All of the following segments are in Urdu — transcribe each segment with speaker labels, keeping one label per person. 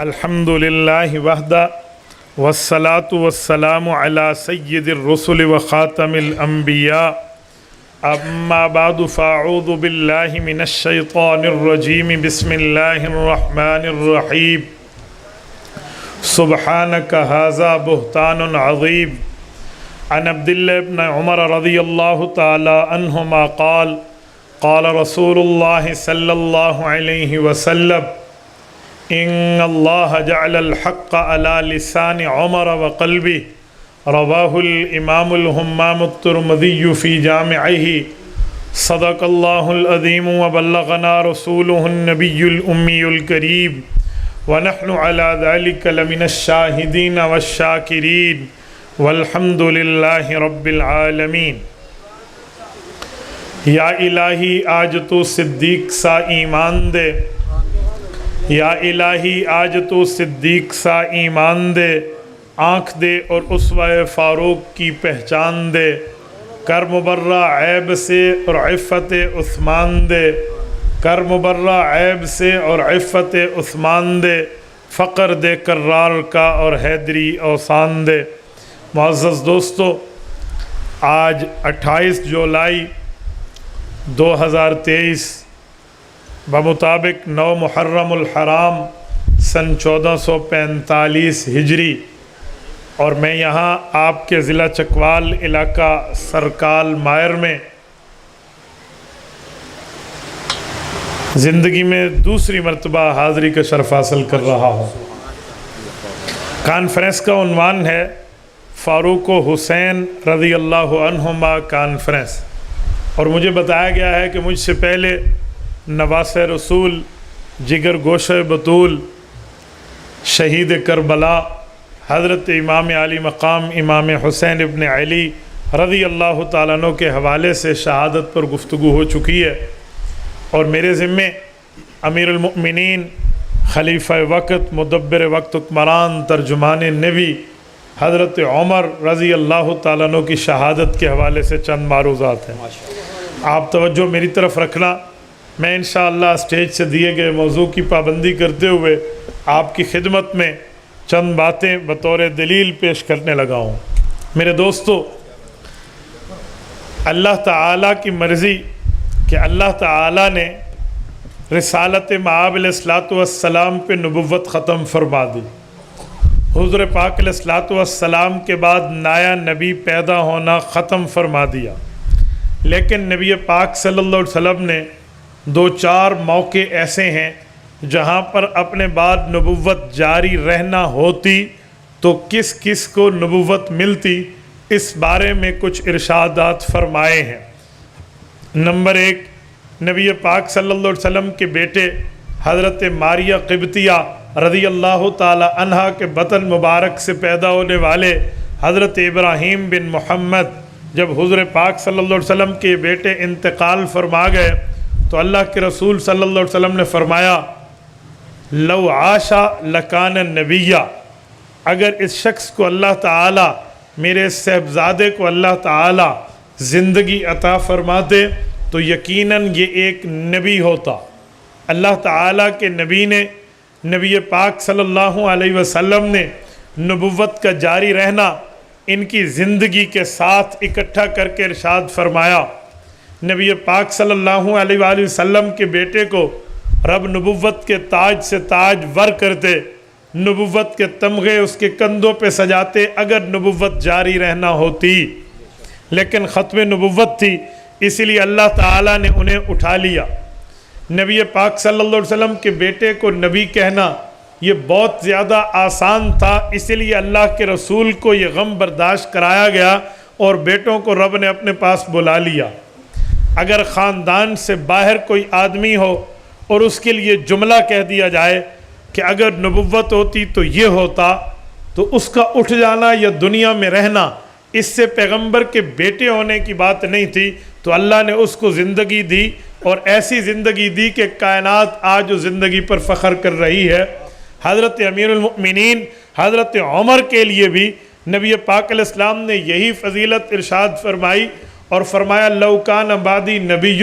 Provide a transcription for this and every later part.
Speaker 1: الحمد للہ وحدہ والصلاة والسلام علی سید الرسل وخاتم الانبیاء اما بعد فاعوذ باللہ من الشیطان الرجیم بسم اللہ الرحمن الرحیم سبحانک ھذا بہتان عظیم عن عبداللہ بن عمر رضی اللہ تعالی عنہما قال قال رسول اللہ صلی اللہ علیہ وسلم ان اللہ جعل الحق على لسان عمر وقلبه رواہ الامام الہمام الترمذی فی جامعہ صدق اللہ العظیم وبلغنا رسولہ النبی الأمی الکریم ونحن على ذلك لمن الشاہدین والشاکرین والحمد للہ رب العالمین۔ یا الہی آج تو صدیق سا ایمان دے، یا الہی آج تو صدیق سا ایمان دے، آنکھ دے اور اسوہ فاروق کی پہچان دے، کر مبرہ عیب سے اور عفت عثمان دے، کر مبرہ عیب سے اور عفت عثمان دے، فقر دے کرار کا اور حیدری اوسان دے۔ معزز دوستو، آج 28 جولائی 2023 بمطابق 9 محرم الحرام سن 1445 ہجری، اور میں یہاں آپ کے ضلع چکوال علاقہ سرکال مائر میں زندگی میں دوسری مرتبہ حاضری کا شرف حاصل کر رہا ہوں۔ کانفرنس کا عنوان ہے فاروق و حسین رضی اللہ عنہما کانفرنس، اور مجھے بتایا گیا ہے کہ مجھ سے پہلے نواسہ رسول، جگر گوشہ بطول، شہید کربلا حضرت امام علی مقام امام حسین ابن علی رضی اللہ تعالیٰ عنہ کے حوالے سے شہادت پر گفتگو ہو چکی ہے، اور میرے ذمے امیر المؤمنین، خلیفہ وقت، مدبر وقت، حکمران، ترجمان نبی حضرت عمر رضی اللہ تعالیٰ عنہ کی شہادت کے حوالے سے چند معروضات ہیں۔ آپ توجہ میری طرف رکھنا، میں انشاءاللہ اسٹیج سے دیے گئے موضوع کی پابندی کرتے ہوئے آپ کی خدمت میں چند باتیں بطور دلیل پیش کرنے لگا ہوں۔ میرے دوستو، اللہ تعالیٰ کی مرضی کہ اللہ تعالیٰ نے رسالت مآب علیہ السلام پہ نبوت ختم فرما دی۔ حضور پاک علیہ السلام کے بعد نیا نبی پیدا ہونا ختم فرما دیا، لیکن نبی پاک صلی اللہ علیہ وسلم نے 2-4 موقع ایسے ہیں جہاں پر اپنے بعد نبوت جاری رہنا ہوتی تو کس کس کو نبوت ملتی، اس بارے میں کچھ ارشادات فرمائے ہیں۔ نمبر 1، نبی پاک صلی اللہ علیہ وسلم کے بیٹے حضرت ماریہ قبطیہ رضی اللہ تعالی عنہا کے بطن مبارک سے پیدا ہونے والے حضرت ابراہیم بن محمد، جب حضور پاک صلی اللہ علیہ وسلم کے بیٹے انتقال فرما گئے تو اللہ کے رسول صلی اللہ علیہ وسلم نے فرمایا لو عاشا لکان نبیہ، اگر اس شخص کو اللہ تعالیٰ، میرے صاحبزادے کو اللہ تعالیٰ زندگی عطا فرماتے تو یقیناً یہ ایک نبی ہوتا۔ اللہ تعالیٰ کے نبی نے، نبی پاک صلی اللہ علیہ وسلم نے نبوت کا جاری رہنا ان کی زندگی کے ساتھ اکٹھا کر کے ارشاد فرمایا۔ نبی پاک صلی اللہ علیہ وآلہ وسلم کے بیٹے کو رب نبوت کے تاج سے تاج ور کرتے، نبوت کے تمغے اس کے کندھوں پہ سجاتے اگر نبوت جاری رہنا ہوتی، لیکن ختم نبوت تھی، اسی لیے اللہ تعالیٰ نے انہیں اٹھا لیا۔ نبی پاک صلی اللہ علیہ وسلم کے بیٹے کو نبی کہنا یہ بہت زیادہ آسان تھا، اسی لیے اللہ کے رسول کو یہ غم برداشت کرایا گیا اور بیٹوں کو رب نے اپنے پاس بلا لیا۔ اگر خاندان سے باہر کوئی آدمی ہو اور اس کے لیے جملہ کہہ دیا جائے کہ اگر نبوت ہوتی تو یہ ہوتا، تو اس کا اٹھ جانا یا دنیا میں رہنا اس سے پیغمبر کے بیٹے ہونے کی بات نہیں تھی، تو اللہ نے اس کو زندگی دی، اور ایسی زندگی دی کہ کائنات آج اس زندگی پر فخر کر رہی ہے۔ حضرت امیر المؤمنین حضرت عمر کے لیے بھی نبی پاک علیہ السلام نے یہی فضیلت ارشاد فرمائی اور فرمایا لو کان بعدی نبی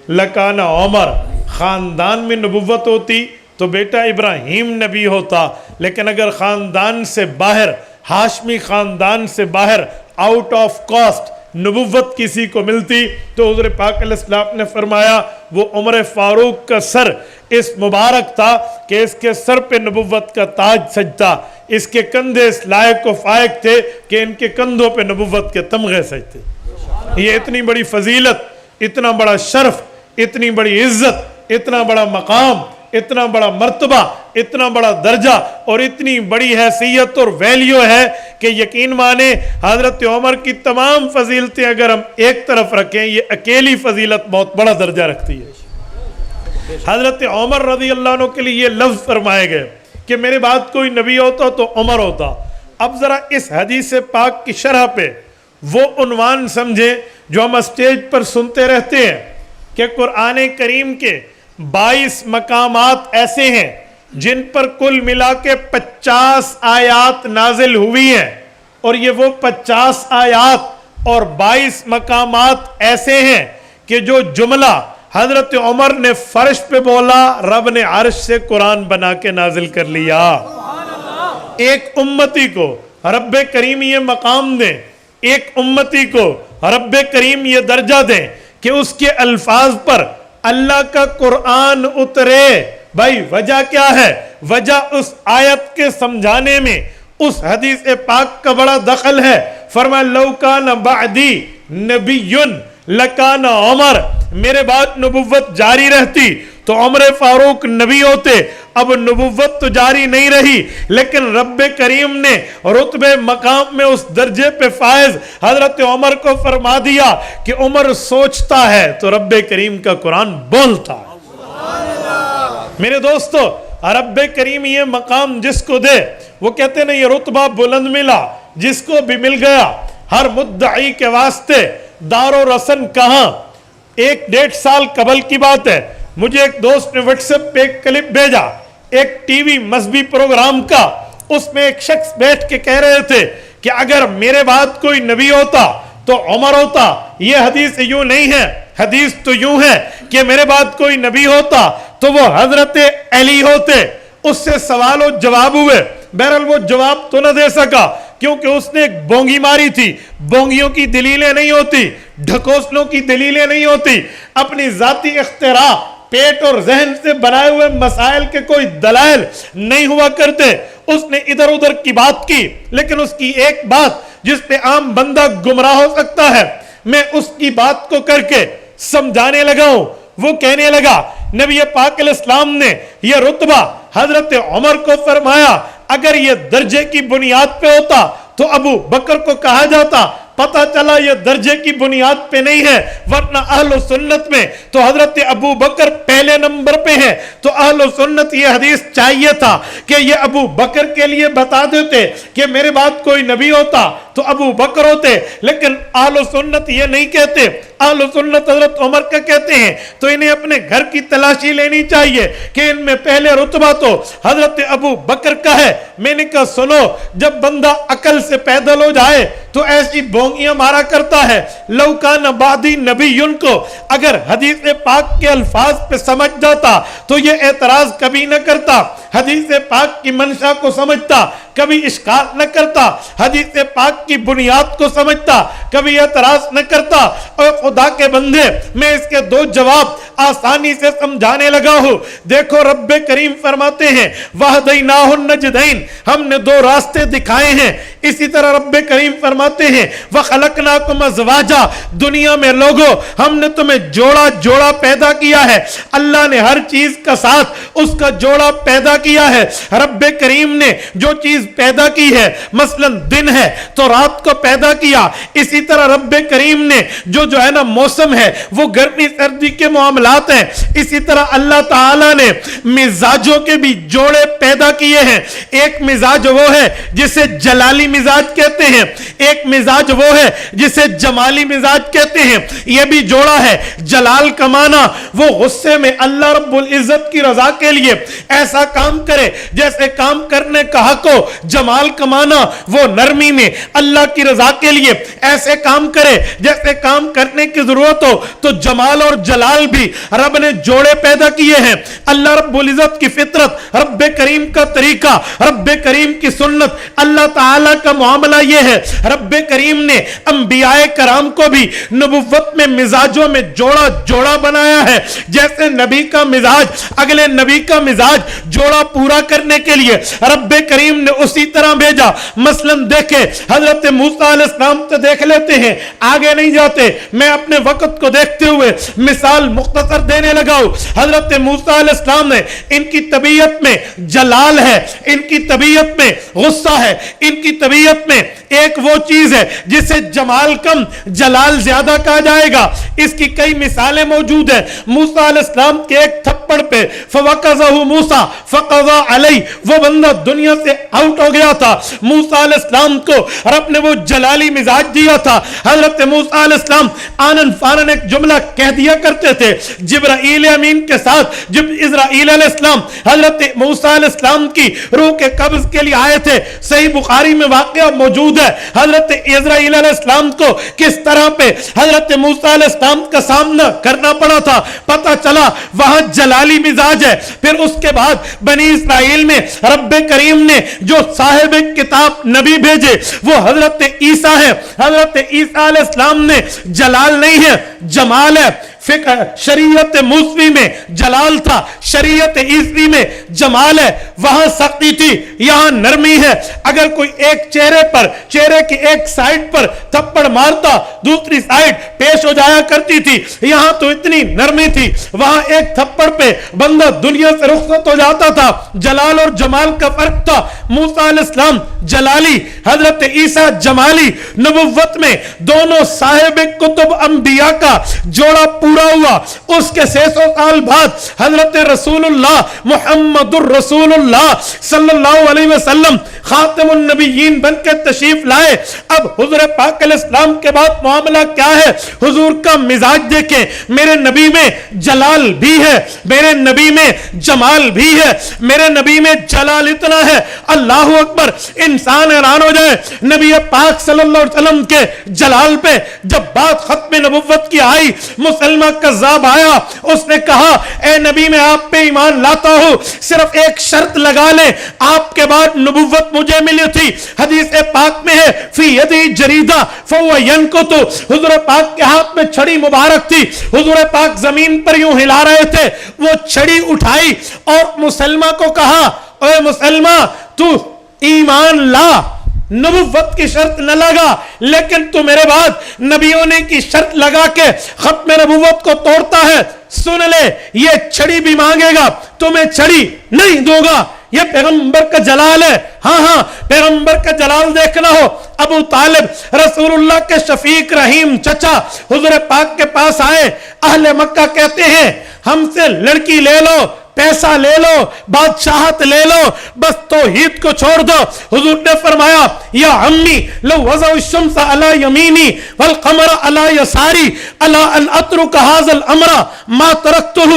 Speaker 1: لکان عمر، خاندان میں نبوت ہوتی تو بیٹا ابراہیم نبی ہوتا، لیکن اگر خاندان سے باہر، ہاشمی خاندان سے باہر، آؤٹ آف کاسٹ نبوت کسی کو ملتی تو حضور پاک علیہ السلام نے فرمایا وہ عمر فاروق کا سر اس مبارک تھا کہ اس کے سر پہ نبوت کا تاج سجتا، اس کے کندھے اس لائق و فائق تھے کہ ان کے کندھوں پہ نبوت کے تمغے سجتے۔ یہ اتنی بڑی فضیلت، اتنا بڑا شرف، اتنی بڑی عزت، اتنا بڑا مقام، اتنا بڑا مرتبہ، اتنا بڑا درجہ اور اتنی بڑی حیثیت اور ویلیو ہے کہ یقین مانے حضرت عمر کی تمام فضیلتیں اگر ہم ایک طرف رکھیں، یہ اکیلی فضیلت بہت بڑا درجہ رکھتی ہے۔ حضرت عمر رضی اللہ عنہ کے لیے یہ لفظ فرمائے گئے کہ میرے بعد کوئی نبی ہوتا تو عمر ہوتا۔ اب ذرا اس حدیث پاک کی شرح پہ وہ عنوان سمجھیں جو ہم اسٹیج پر سنتے رہتے ہیں کہ قرآن کریم کے 22 مقامات ایسے ہیں جن پر کل ملا کے 50 آیات نازل ہوئی ہیں، اور یہ وہ 50 آیات اور 22 مقامات ایسے ہیں کہ جو جملہ حضرت عمر نے فرش پہ بولا رب نے عرش سے قرآن بنا کے نازل کر لیا۔ ایک امتی کو رب کریم یہ مقام دیں، ایک امتی کو رب کریم یہ درجہ دیں کہ اس کے الفاظ پر اللہ کا قرآن اترے۔ بھائی وجہ کیا ہے؟ وجہ اس آیت کے سمجھانے میں اس حدیث پاک کا بڑا دخل ہے۔ فرمایا لو کان بعدی نبی لکان عمر، میرے بعد نبوت جاری رہتی تو عمر فاروق نبی ہوتے۔ اب نبوت تو جاری نہیں رہی، لیکن رب کریم نے رتبے مقام میں اس درجے پہ فائز حضرت عمر کو فرما دیا کہ عمر سوچتا ہے تو رب کریم کا قرآن بولتا ہے۔ میرے دوستو، رب کریم یہ مقام جس کو دے وہ کہتے ہیں یہ رتبہ بلند ملا، جس کو بھی مل گیا۔ ہر مدعی کے واسطے دار و رسن کہاں؟ 1-1.5 سال قبل کی بات ہے، مجھے ایک دوست نے واٹس ایپ پہ ایک کلپ بھیجا ایک ٹی وی مذہبی پروگرام کا۔ اس میں ایک شخص بیٹھ کے کہہ رہے تھے کہ اگر میرے بعد کوئی نبی ہوتا تو عمر ہوتا۔ یہ حدیث یوں نہیں ہے، حدیث تو یوں ہے کہ میرے بعد کوئی نبی ہوتا تو وہ حضرت علی ہوتے۔ اس سے سوال و جواب ہوئے، بہرحال وہ جواب تو نہ دے سکا کیونکہ اس نے ایک بونگی ماری تھی۔ بونگیوں کی دلیلیں نہیں ہوتی، ڈھکوسلوں کی دلیلیں نہیں ہوتی، اپنی ذاتی اختراع پیٹ اور ذہن سے بنائے ہوئے مسائل کے کوئی دلائل نہیں ہوا کرتے۔ اس نے ادھر ادھر کی بات کی، لیکن اس کی ایک بات جس پہ عام بندہ گمراہ ہو سکتا ہے، میں اس کی بات کو کر کے سمجھانے لگا ہوں۔ وہ کہنے لگا نبی پاک علیہ السلام نے یہ رتبہ حضرت عمر کو فرمایا، اگر یہ درجے کی بنیاد پہ ہوتا تو ابو بکر کو کہا جاتا۔ پتہ چلا یہ درجے کی بنیاد پہ نہیں ہے، ورنہ اہل سنت میں تو حضرت ابو بکر پہلے نمبر پہ ہیں۔ تو اہل سنت یہ حدیث چاہیے تھا کہ یہ ابو بکر کے لیے بتا دیتے کہ میرے بعد کوئی نبی ہوتا تو ابو بکر ہوتے، لیکن اہل سنت یہ نہیں کہتے۔ اہل سنت حضرت عمر کا کہتے ہیں، تو انہیں اپنے گھر کی تلاشی لینی چاہیے کہ ان میں پہلے رتبہ تو حضرت ابو بکر کا ہے۔ میں نے کہا سنو، جب بندہ عقل سے پیدل ہو جائے تو ایسی بونگیاں مارا کرتا ہے۔ لو کان بعدی نبی کو اگر حدیث پاک کے الفاظ پہ سمجھ جاتا تو یہ اعتراض کبھی نہ کرتا، حدیث پاک کی منشا کو سمجھتا، کبھی اشکال نہ کرتا، حدیث پاک کی بنیاد کو سمجھتا، کبھی اعتراض نہ کرتا۔ اور خدا کے بندے، میں اس کے 2 جواب آسانی سے سمجھانے لگا ہوں۔ دیکھو رب کریم فرماتے ہیں وَهَدَيْنَاهُ النَّجْدَيْنِ، ہم نے 2 راستے دکھائے ہیں۔ اسی طرح رب کریم فرماتے ہیں وَخَلَقْنَاكُمْ أَزْوَاجًا، دنیا میں لوگوں ہم نے تمہیں جوڑا جوڑا پیدا کیا ہے۔ اللہ نے ہر چیز کا ساتھ اس کا جوڑا پیدا کیا ہے۔ رب کریم نے جو چیز پیدا کی ہے، مثلا دن ہے تو رات کو پیدا کیا، اسی طرح رب کریم نے جو ہے نا موسم ہے وہ گرمی سردی کے معاملات ہیں، اسی طرح اللہ تعالی نے مزاجوں کے بھی جوڑے پیدا کیے ہیں۔ ایک مزاج وہ ہے جسے جلالی مزاج کہتے ہیں، ایک مزاج وہ ہے جسے جمالی مزاج کہتے ہیں، یہ بھی جوڑا ہے۔ جلال کا معنی وہ غصے میں اللہ رب العزت کی رضا کے لیے ایسا کام کرے جیسے کام کرنے کا حق ہو، جمال کا معنی وہ نرمی میں اللہ کی رضا کے لیے ایسے کام کرے جیسے کام کرنے کی ضرورت ہو۔ تو جمال اور جلال بھی رب نے جوڑے پیدا کیے ہیں۔ اللہ رب العزت کی فطرت، رب کریم کا طریقہ، رب کریم کی سنت، اللہ تعالیٰ کا معاملہ یہ ہے، رب کریم نے انبیاء کرام کو بھی نبوت میں مزاجوں میں جوڑا جوڑا بنایا ہے۔ جیسے نبی کا مزاج اگلے نبی کا مزاج جوڑا پورا کرنے کے لیے رب کریم نے اسی طرح بھیجا۔ مثلا دیکھیں حضرت موسیٰ علیہ السلام تو دیکھ لیتے ہیں، آگے نہیں جاتے، میں اپنے وقت کو دیکھتے ہوئے مثال مختصر دینے لگا ہوں۔ حضرت موسیٰ علیہ السلام نے، ان کی طبیعت میں جلال ہے، ان کی طبیعت میں غصہ ہے، ان کی طبیعت میں ایک وہ چیز ہے جسے جمال کم جلال زیادہ کہا جائے گا۔ اس کی کئی مثالیں موجود ہیں۔ موسیٰ علیہ السلام کے ایک تھپڑ پہ فَوَقَذَهُ مُوسَى فَقَضَى عَلَيْهِ، وہ بندہ دنیا سے آؤٹ ہو گیا تھا۔ موسیٰ علیہ السلام کو رب نے وہ جلالی مزاج دیا تھا۔ حضرت موسیٰ علیہ السلام آنن فانن ایک جملہ کہہ دیا کرتے تھے۔ جبرائیل امین کے ساتھ جب اسرائیل علیہ السلام حضرت موسیٰ علیہ السلام کی روح کے قبض کے لیے آئے تھے، صحیح بخاری میں واقعہ موجود ہے۔ حضرت اسرائیل علیہ السلام کو کس طرح پہ حضرت موسیٰ علیہ السلام کا سامنا کرنا پڑا تھا، پتہ چلا وہاں جلالی مزاج ہے۔ پھر اس کے بعد بنی اسرائیل میں رب کریم نے جو صاحب کتاب نبی بھیجے وہ حضرت عیسیٰ ہے۔ حضرت عیسیٰ علیہ السلام نے جلال نہیں ہے، جمال ہے۔ شریعت موسوی میں جلال تھا، شریعت عیسوی میں جمال ہے۔ وہاں سختی تھی، یہاں نرمی ہے۔ اگر کوئی ایک چہرے کی ایک سائیڈ پر تھپڑ مارتا، دوسری سائیڈ پیش ہو جایا کرتی تھی۔ یہاں تو اتنی نرمی تھی، وہاں ایک تھپڑ پہ بندہ دنیا سے رخصت ہو جاتا تھا۔ جلال اور جمال کا فرق تھا۔ موسیٰ علیہ السلام جلالی، حضرت عیسیٰ جمالی۔ نبوت میں دونوں صاحب کتب انبیاء کا جوڑا پورا ہوا۔ اس کے 600 سال بعد حضرت رسول اللہ محمد الرسول اللہ صلی اللہ علیہ وسلم خاتم النبیین بن کے تشریف لائے۔ اب حضور پاک علیہ السلام کے بعد معاملہ کیا ہے؟ حضور کا مزاج دیکھیں، میرے نبی میں جلال بھی ہے، میرے نبی میں جمال بھی ہے، میرے نبی میں جلال اتنا ہے اللہ اکبر انسان حیران ہو جائے۔ نبی پاک صلی اللہ علیہ وسلم کے جلال پہ جب بات ختم نبوت کی آئی، مسلمہ کذاب آیا، اس نے کہا اے نبی میں آپ پہ ایمان لاتا ہوں، صرف ایک شرط لگا لیں، آپ کے بعد نبوت مجھے ملی تھی، حدیث پاک میں ہے فی یدی جریدہ فہو ینکت، حضور پاک کے ہاتھ میں چھڑی مبارک تھی، حضور پاک زمین پر یوں ہلا رہے تھے، وہ چھڑی اٹھائی اور مسلمہ کو کہا اے مسلمہ تو ایمان لا، نبوت کی شرط نہ لگا، لیکن تو میرے بعد نبیوں نے کی شرط لگا کے ختم نبوت کو توڑتا ہے، سن لے یہ چھڑی بھی مانگے گا، تمہیں چھڑی نہیں دوں گا۔ یہ پیغمبر کا جلال ہے۔ ہاں پیغمبر کا جلال دیکھنا ہو، ابو طالب رسول اللہ کے شفیق رحیم چچا حضور پاک کے پاس آئے۔ اہل مکہ کہتے ہیں ہم سے لڑکی لے لو، پیسہ لے لو، بادشاہت لے لو، بس توحید کو چھوڑ دو۔ حضور نے فرمایا یا عمی لو وضع الشمس علی یمینی والقمر علی یساری الا ان اترک هذا الامر ما ترکتہ۔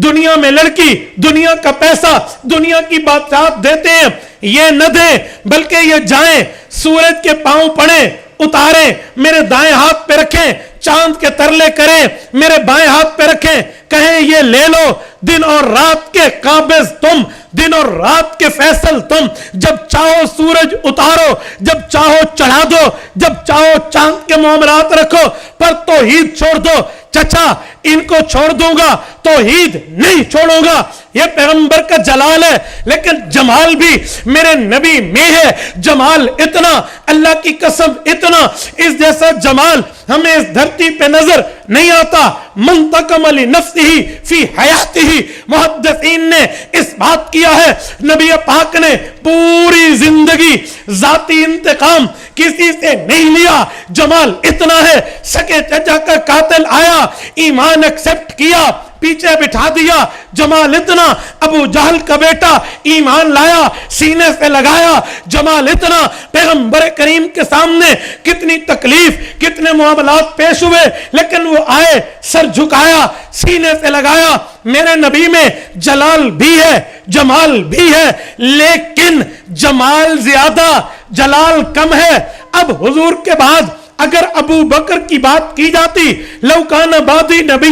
Speaker 1: دنیا میں لڑکی، دنیا کا پیسہ، دنیا کی بادشاہت دیتے ہیں، یہ نہ دیں بلکہ یہ جائیں سورج کے پاؤں پڑیں، اتاریں، میرے دائیں ہاتھ پہ رکھیں، چاند کے ترلے کریں، میرے بائیں ہاتھ پہ رکھیں، کہیں یہ لے لو، دن اور رات کے قابض تم، دن اور رات کے فیصل تم، جب چاہو سورج اتارو، جب چاہو چڑھا دو، جب چاہو چاند کے معاملات رکھو، پر توحید چھوڑ دو۔ چچا ان کو چھوڑ دوں گا، توحید نہیں چھوڑوں گا۔ یہ پیغمبر کا جلال ہے، لیکن جمال بھی میرے نبی میں ہے۔ جمال اتنا، اللہ کی قسم اتنا، اس جیسا جمال ہمیں اس دھرتی پہ نظر نہیں آتا۔ منتقم لنفسہ فی حیاتہ، محدثین نے اس بات کیا ہے نبی پاک نے پوری زندگی ذاتی انتقام کسی سے نہیں لیا۔ جمال اتنا ہے، سکے چچا کا قاتل آیا، ایمان ایکسپٹ کیا، پیچھے بٹھا دیا. جمال اتنا, ابو جہل کا بیٹا ایمان لایا, سینے سے لگایا. جمال اتنا, پیغمبر کریم کے سامنے کتنی تکلیف, کتنے معاملات پیش ہوئے, لیکن وہ آئے, سر جھکایا, سینے سے لگایا. میرے نبی میں جلال بھی ہے, جمال بھی ہے, لیکن جمال زیادہ, جلال کم ہے. اب حضور کے بعد اگر ابو بکر کی بات کی جاتی, لو کان بعدی نبی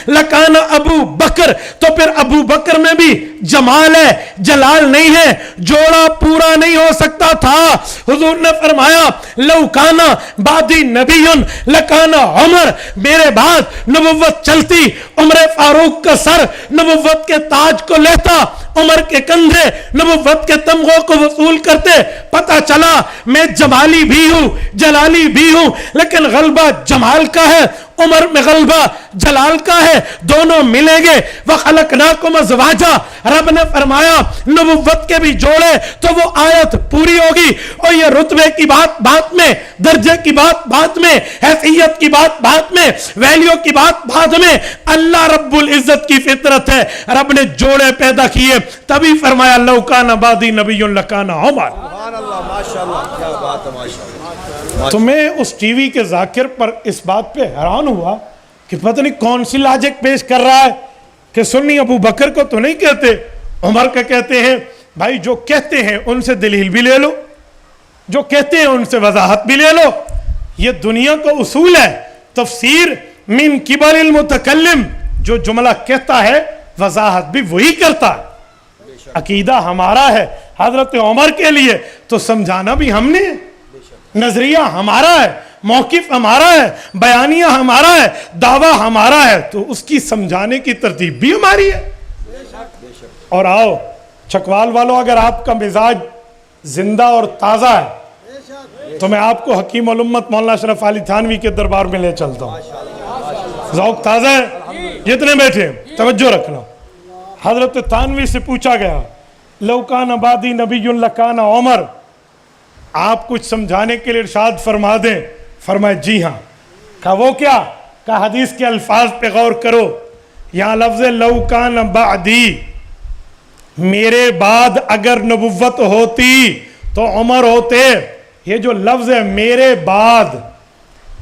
Speaker 1: لکان ابو بکر, تو پھر ابو بکر میں بھی جمال ہے, جلال نہیں ہے, جوڑا پورا نہیں ہو سکتا تھا. حضور نے فرمایا لو کان بعدی نبی لکان عمر, میرے بعد نبوت چلتی, عمر فاروق کا سر نبوت کے تاج کو لیتا, عمر کے کندھے نبوت کے تمغوں کو وصول کرتے. پتہ چلا میں جمالی بھی ہوں, جلالی بھی ہوں, لیکن غلبہ جمال کا ہے, عمر میں غلبہ جلال کا ہے, دونوں ملیں گے. وَخَلَقْنَاكُمْ أَزْوَاجًا, رب نے فرمایا نبوت کے بھی جوڑے, تو وہ آیت پوری ہوگی. اور یہ رتبے کی بات بعد میں, درجے کی بات بعد میں, حیثیت کی بات بعد میں, ویلیو کی بات بعد میں. اللہ رب العزت کی فطرت ہے, رب نے جوڑے پیدا کیے, تبھی فرمایا لو کان بعدی نبی لکان عمر.
Speaker 2: سبحان اللہ, ماشاءاللہ, کیا بات ہے, ماشاءاللہ.
Speaker 1: تو میں اس ٹی وی کے ذاکر پر اس بات پہ حیران ہوا کہ پتہ نہیں کون سی لاجک پیش کر رہا ہے کہ سنی ابو بکر کو تو نہیں کہتے, عمر کا کہتے ہیں. بھائی جو کہتے ہیں ان سے دلیل بھی لے لو, جو کہتے ہیں ان سے وضاحت بھی لے لو. یہ دنیا کا اصول ہے, تفسیر من قبل المتکلم, جو جملہ کہتا ہے وضاحت بھی وہی کرتا ہے. عقیدہ ہمارا ہے حضرت عمر کے لیے, تو سمجھانا بھی ہم نے, نظریہ ہمارا ہے, موقف ہمارا ہے, بیانیہ ہمارا ہے, دعویٰ ہمارا ہے, تو اس کی سمجھانے کی ترتیب بھی ہماری ہے. اور آؤ چھکوال والوں, اگر آپ کا مزاج زندہ اور تازہ ہے تو میں آپ کو حکیم الامت مولانا اشرف علی تھانوی کے دربار میں لے چلتا ہوں. ذوق تازہ ہے, جتنے بیٹھے توجہ رکھنا. حضرت تھانوی سے پوچھا گیا لو کان بعدی نبی لکان عمر, آپ کچھ سمجھانے کے لیے ارشاد فرما دیں. فرمائے جی ہاں. کہا وہ کیا؟ کہا حدیث کے الفاظ پہ غور کرو, یہاں لفظ لو کان بعدی, میرے بعد اگر نبوت ہوتی تو عمر ہوتے. یہ جو لفظ ہے میرے بعد,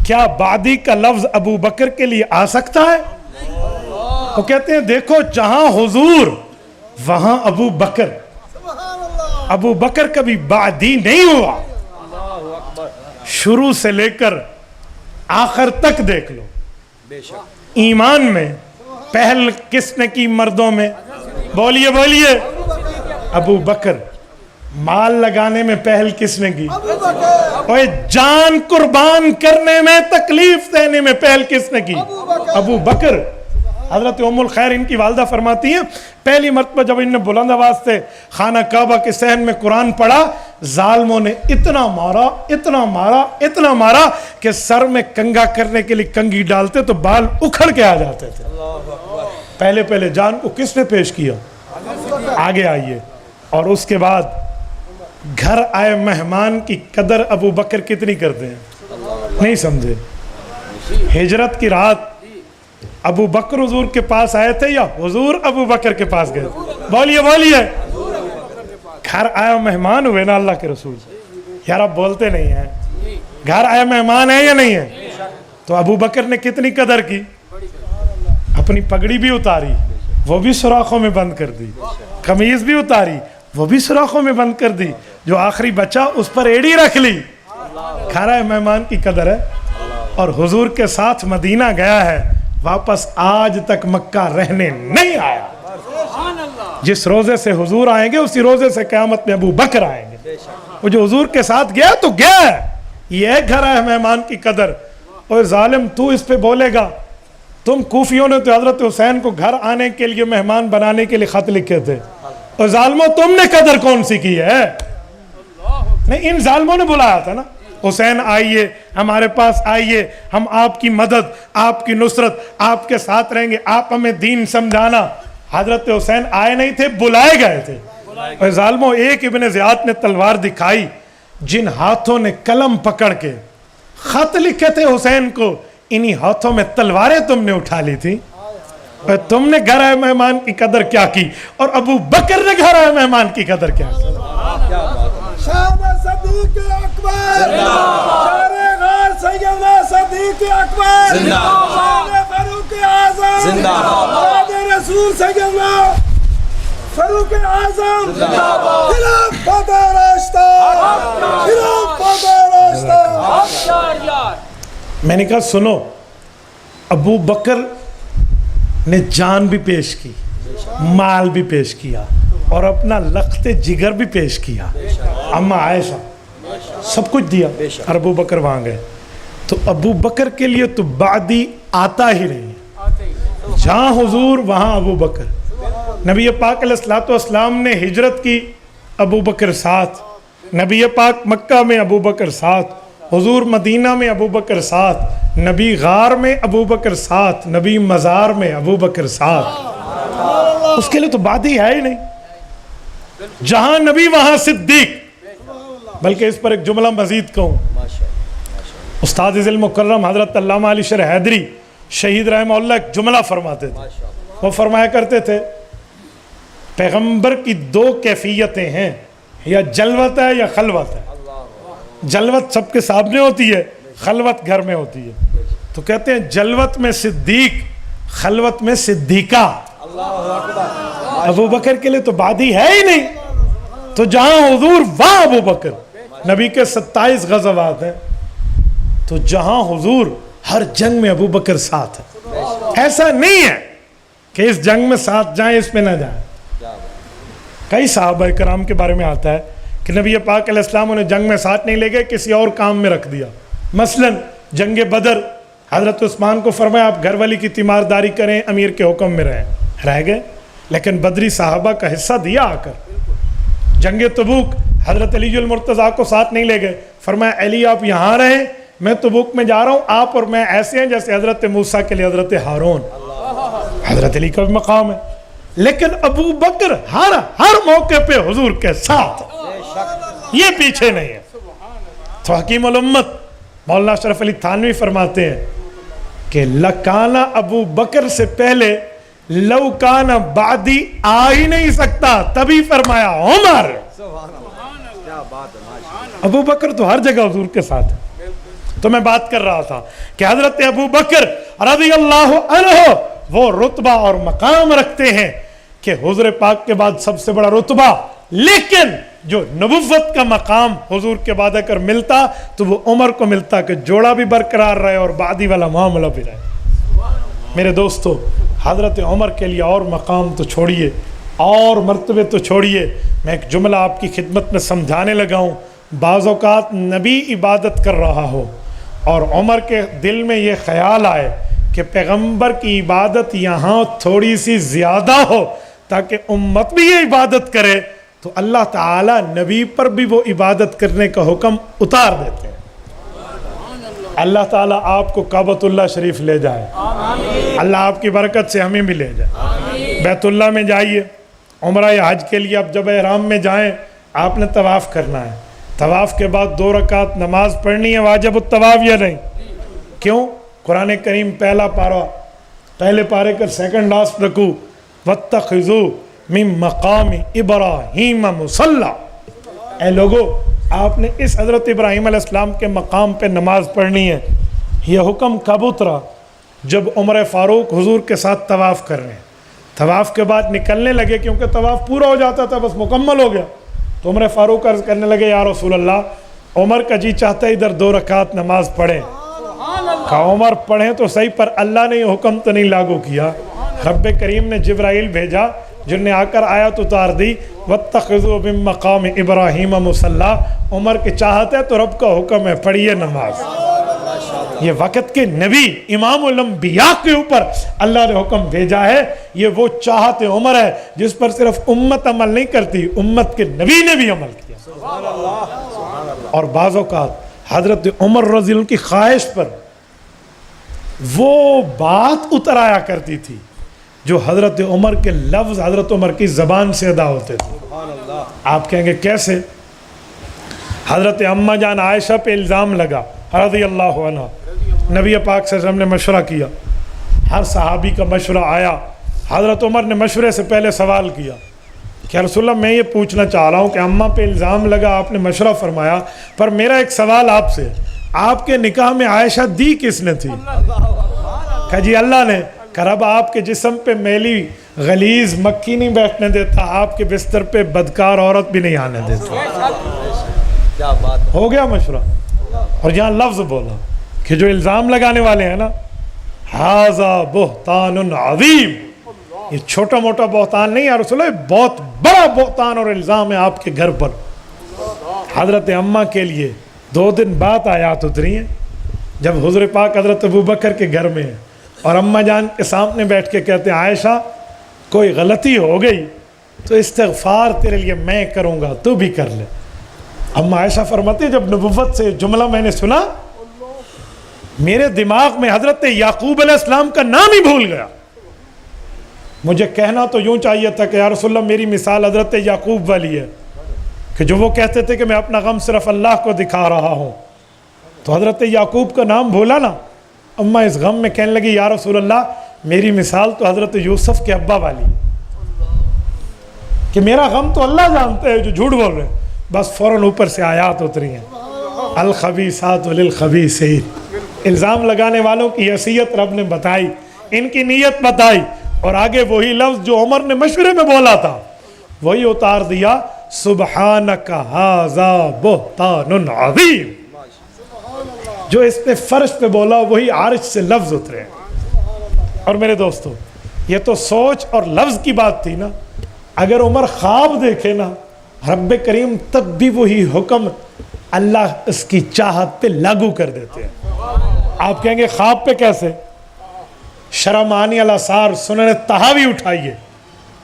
Speaker 1: کیا بعدی کا لفظ ابو بکر کے لیے آ سکتا ہے؟ وہ کہتے ہیں دیکھو جہاں حضور وہاں ابو بکر, ابو بکر کبھی بعدی نہیں ہوا. شروع سے لے کر آخر تک دیکھ لو. ایمان میں پہل کس نے کی مردوں میں؟ بولیے بولیے. ابو بکر. مال لگانے میں پہل کس نے کی؟ اور جان قربان کرنے میں, تکلیف دینے میں پہل کس نے کی؟ ابو بکر. حضرت ام الخیر ان کی والدہ فرماتی ہیں پہلی مرتبہ جب انہوں نے بلند آواز سے خانہ کعبہ کے صحن میں قرآن پڑھا, ظالموں نے اتنا مارا, اتنا مارا, اتنا مارا کہ سر میں کنگا کرنے کے لیے کنگھی ڈالتے تو بال اکھڑ کے آ جاتے تھے. پہلے پہلے جان کو کس نے پیش کیا؟ آگے آئیے. اور اس کے بعد گھر آئے مہمان کی قدر ابو بکر کتنی کرتے ہیں؟ نہیں سمجھے. ہجرت کی رات ابو بکر حضور کے پاس آئے تھے یا حضور ابو بکر کے پاس گئے؟ بولیے بولیے. گھر آیا مہمان ہوئے نا اللہ کے رسول. یار آپ بولتے نہیں ہیں, گھر آیا مہمان ہے یا نہیں ہے؟ تو ابو بکر نے کتنی قدر کی, اپنی پگڑی بھی اتاری, وہ بھی سوراخوں میں بند کر دی, قمیض بھی اتاری, وہ بھی سوراخوں میں بند کر دی, جو آخری بچا اس پر ایڑی رکھ لی. گھر آئے مہمان کی قدر ہے. اور حضور کے ساتھ مدینہ گیا ہے, واپس آج تک مکہ رہنے نہیں آیا. جس روزے سے حضور آئیں گے اسی روزے سے قیامت میں ابو بکر آئیں گے. وہ جو حضور کے ساتھ گیا تو گیا ہے. یہ ہے گھر ہے مہمان کی قدر. اور ظالم تو اس پہ بولے گا, تم کوفیوں نے تو حضرت حسین کو گھر آنے کے لیے مہمان بنانے کے لیے خط لکھے تھے, اور ظالموں تم نے قدر کون سی کی ہے؟ نہیں, ان ظالموں نے بلایا تھا نا, حسین آئیے ہمارے پاس آئیے, ہم آپ کی مدد, آپ کی نصرت, آپ کے ساتھ رہیں گے, آپ ہمیں دین سمجھانا. حضرت حسین آئے نہیں تھے, بلائے گئے تھے. اور ظالموں ایک ابن زیاد نے تلوار دکھائی, جن ہاتھوں نے قلم پکڑ کے خط لکھے تھے حسین کو, انہی ہاتھوں میں تلواریں تم نے اٹھا لی تھی. اور تم نے گھر آئے مہمان کی قدر کیا کی، اور ابو بکر نے گھر آئے مہمان کی قدر کیا کی۔
Speaker 2: شام صدیق اکبر شار غار سیدنا صدیق اکبر شان فاروق اعظم اولاد رسول سیدنا فاروق اعظم خلافت راستہ خلافت راستہ۔
Speaker 1: میں نے کہا سنو، ابو بکر نے جان بھی پیش کی، مال بھی پیش کیا، اور اپنا لخت جگر بھی پیش کیا، اما عائشہ سب کچھ دیا، اور ابو بکر وہاں گئے۔ تو ابو بکر کے لیے تو بعدی آتا ہی نہیں ہے، جہاں حضور وہاں ابو بکر۔ نبی پاک علیہ الصلوۃ والسلام نے ہجرت کی، ابو بکر ساتھ، نبی پاک مکہ میں ابو بکر ساتھ، حضور مدینہ میں ابو بکر ساتھ، نبی غار میں ابو بکر ساتھ، نبی مزار میں ابو بکر ساتھ۔ اس کے لیے تو بعدی ہے ہی نہیں، جہاں نبی وہاں صدیق۔ بلکہ اس پر ایک جملہ مزید کہوں، استاد ذی مکرم حضرت علامہ علی شرح حیدری شہید رحمہ اللہ ایک جملہ فرماتے تھے، وہ فرمایا کرتے تھے پیغمبر کی دو کیفیتیں ہیں، یا جلوت ہے یا خلوت ہے۔ جلوت سب کے سامنے ہوتی ہے، خلوت گھر میں ہوتی ہے۔ تو کہتے ہیں جلوت میں صدیق، خلوت میں صدیقہ۔ ابو بکر کے لیے تو بعدی ہے ہی نہیں، تو جہاں حضور وہاں ابو بکر۔ نبی کے 27 غزوات ہیں، تو جہاں حضور ہر جنگ میں ابو بکر ساتھ ہے۔ ایسا نہیں ہے کہ اس جنگ میں ساتھ جائیں اس میں نہ جائیں۔ کئی صحابہ کرام کے بارے میں آتا ہے کہ نبی پاک علیہ السلام انہیں جنگ میں ساتھ نہیں لے گئے، کسی اور کام میں رکھ دیا۔ مثلا جنگ بدر، حضرت عثمان کو فرمایا آپ گھر والی کی تیمارداری کریں، امیر کے حکم میں رہ گئے، لیکن بدری صحابہ کا حصہ دیا آ کر۔ جنگ تبوک، حضرت علی المرتضیٰ کو ساتھ نہیں لے گئے، فرمایا علی آپ یہاں رہیں، میں تبوک میں جا رہا ہوں، آپ اور میں ایسے ہیں جیسے حضرت موسیٰ کے لیے حضرت ہارون۔ حضرت علی کا بھی مقام ہے، لیکن ابو بکر ہر موقع پہ حضور کے ساتھ، یہ پیچھے نہیں ہے۔ تو حکیم الامت مولانا اشرف علی تھانوی فرماتے ہیں کہ لکانا ابو بکر سے پہلے لو کانا بعدی آ ہی نہیں سکتا، تبھی فرمایا عمر۔ ابو بکر تو ہر جگہ حضور کے ساتھ ہے۔ تو میں بات کر رہا تھا کہ حضرت ابو بکر رضی اللہ عنہ وہ رتبہ اور مقام رکھتے ہیں کہ حضور پاک کے بعد سب سے بڑا رتبہ، لیکن جو نبوت کا مقام حضور کے بعد اگر ملتا تو وہ عمر کو ملتا کہ جوڑا بھی برقرار رہے اور بعدی والا معاملہ بھی رہے۔ میرے دوستو، حضرت عمر کے لیے اور مقام تو چھوڑیے، اور مرتبے تو چھوڑیے، میں ایک جملہ آپ کی خدمت میں سمجھانے لگا ہوں۔ بعض اوقات نبی عبادت کر رہا ہو اور عمر کے دل میں یہ خیال آئے کہ پیغمبر کی عبادت یہاں تھوڑی سی زیادہ ہو تاکہ امت بھی یہ عبادت کرے، تو اللہ تعالیٰ نبی پر بھی وہ عبادت کرنے کا حکم اتار دیتے ہیں۔ اللہ تعالیٰ آپ کو کعبۃ اللہ شریف لے جائے، اللہ آپ کی برکت سے ہمیں بھی لے جائے۔ بیت اللہ میں جائیے، عمرہ یا حج کے لیے اب جب احرام میں جائیں آپ نے طواف کرنا ہے، طواف کے بعد 2 رکعت نماز پڑھنی ہے، واجب الطواف یا نہیں؟ کیوں؟ قرآن کریم پہلا پارہ، پہلے پارے کا سیکنڈ لاسٹ رکوع، وَاتَّخِذُوا مِن مَقَامِ إِبْرَاهِيمَ مُصَلًّى۔ اے لوگو، آپ نے اس حضرت ابراہیم علیہ السلام کے مقام پہ نماز پڑھنی ہے۔ یہ حکم کب اترا؟ جب عمر فاروق حضور کے ساتھ طواف کر رہے ہیں، طواف کے بعد نکلنے لگے، کیونکہ طواف پورا ہو جاتا تھا، بس مکمل ہو گیا، تو عمر فاروق عرض کرنے لگے یا رسول اللہ، عمر کا جی چاہتا ہے ادھر 2 رکعت نماز پڑھیں۔ کہا عمر پڑھیں تو صحیح، پر اللہ نے یہ حکم تو نہیں لاگو کیا۔ رب کریم نے جبرائیل بھیجا، جن نے آ کر آیت اتار دی وَاتَّخِذُوا مِن مَقَامِ إِبْرَاهِيمَ مُصَلًّى۔ عمر کے چاہت ہے تو رب کا حکم ہے پڑھیے نماز۔ یہ وقت کے نبی امام الانبیاء کے اوپر اللہ نے حکم بھیجا ہے، یہ وہ چاہت عمر ہے جس پر صرف امت عمل نہیں کرتی، امت کے نبی نے بھی عمل کیا۔ اور بعض اوقات حضرت عمر رضی اللہ عنہ کی خواہش پر وہ بات اتر آیا کرتی تھی جو حضرت عمر کے لفظ حضرت عمر کی زبان سے ادا ہوتے تھے۔ آپ کہیں گے کیسے؟ حضرت اماں جان عائشہ پہ الزام لگا رضی اللہ عنہ، نبی پاک صلی اللہ علیہ وسلم نے مشورہ کیا، ہر صحابی کا مشورہ آیا، حضرت عمر نے مشورے سے پہلے سوال کیا کہ رسول اللہ میں یہ پوچھنا چاہ رہا ہوں کہ اماں پہ الزام لگا، آپ نے مشورہ فرمایا، پر میرا ایک سوال آپ سے، آپ کے نکاح میں عائشہ دی کس نے تھی؟ کہا جی اللہ نے۔ کہ رب آپ کے جسم پہ میلی غلیظ مکھی نہیں بیٹھنے دیتا، آپ کے بستر پہ بدکار عورت بھی نہیں آنے دیتا۔
Speaker 2: کیا بات ہے۔
Speaker 1: ہو گیا مشورہ۔ اور یہاں لفظ بولا کہ جو الزام لگانے والے ہیں نا، ھذا بہتان عظیم، یہ چھوٹا موٹا بہتان نہیں ہے رسول اللہ، بہت بڑا بہتان اور الزام ہے آپ کے گھر پر۔ حضرت اماں کے لیے 2 دن بعد آیات اتری ہیں، جب حضور پاک حضرت ابوبکر کے گھر میں ہیں اور اماں جان کے سامنے بیٹھ کے کہتے ہیں عائشہ کوئی غلطی ہو گئی تو استغفار تیرے لیے میں کروں گا، تو بھی کر لے۔ اماں عائشہ فرماتی جب نبوت سے جملہ میں نے سنا، میرے دماغ میں حضرت یعقوب علیہ السلام کا نام ہی بھول گیا۔ مجھے کہنا تو یوں چاہیے تھا کہ یا رسول اللہ میری مثال حضرت یعقوب والی ہے، کہ جو وہ کہتے تھے کہ میں اپنا غم صرف اللہ کو دکھا رہا ہوں، تو حضرت یعقوب کا نام بھولا نا۔ اماں اس غم میں کہنے لگی یا رسول اللہ میری مثال تو حضرت یوسف کے ابا والی ہے، کہ میرا غم تو اللہ جانتے ہیں جو جھوٹ بول رہے ہیں۔ بس فوراً اوپر سے آیات اتری ہیں، الخبیثات للخبیثین، الزام لگانے والوں کی حیثیت رب نے بتائی، ان کی نیت بتائی، اور آگے وہی لفظ جو عمر نے مشورے میں بولا تھا وہی اتار دیا، سبحانک ھذا بہتان عظیم۔ جو اس پہ فرش پہ بولا وہی عرش سے لفظ اترے۔ اور میرے دوستو یہ تو سوچ اور لفظ کی بات تھی نا، اگر عمر خواب دیکھے نا رب کریم تب بھی وہی حکم اللہ اس کی چاہت پہ لاگو کر دیتے ہیں۔ آپ کہیں گے خواب پہ کیسے؟ شرح معانی الاثار سنن طحاوی اٹھائیے،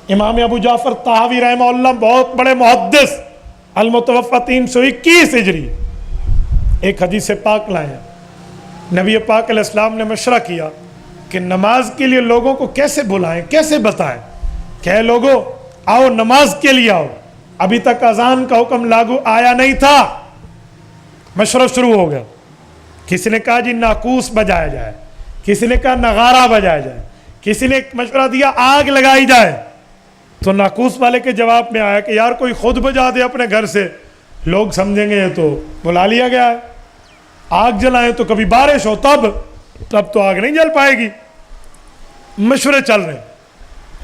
Speaker 1: امام ابو جعفر طحاوی رحمہ اللہ بہت بڑے محدث، المتوفی 321 ہجری، ایک حدیث پاک لائے ہیں۔ نبی پاک علیہ السلام نے مشورہ کیا کہ نماز کے لیے لوگوں کو کیسے بلائیں، کیسے بتائیں کہ اے لوگوں آؤ نماز کے لیے آؤ۔ ابھی تک اذان کا حکم لاگو آیا نہیں تھا، مشورہ شروع ہو گیا۔ کسی نے کہا جی ناقوس بجایا جائے، کسی نے کہا نغارہ بجایا جائے، کسی نے مشورہ دیا آگ لگائی جائے۔ تو ناقوس والے کے جواب میں آیا کہ یار کوئی خود بجا دے اپنے گھر سے، لوگ سمجھیں گے یہ تو بلا لیا گیا ہے۔ آگ جلائیں تو کبھی بارش ہو تب تو آگ نہیں جل پائے گی۔ مشورے چل رہے،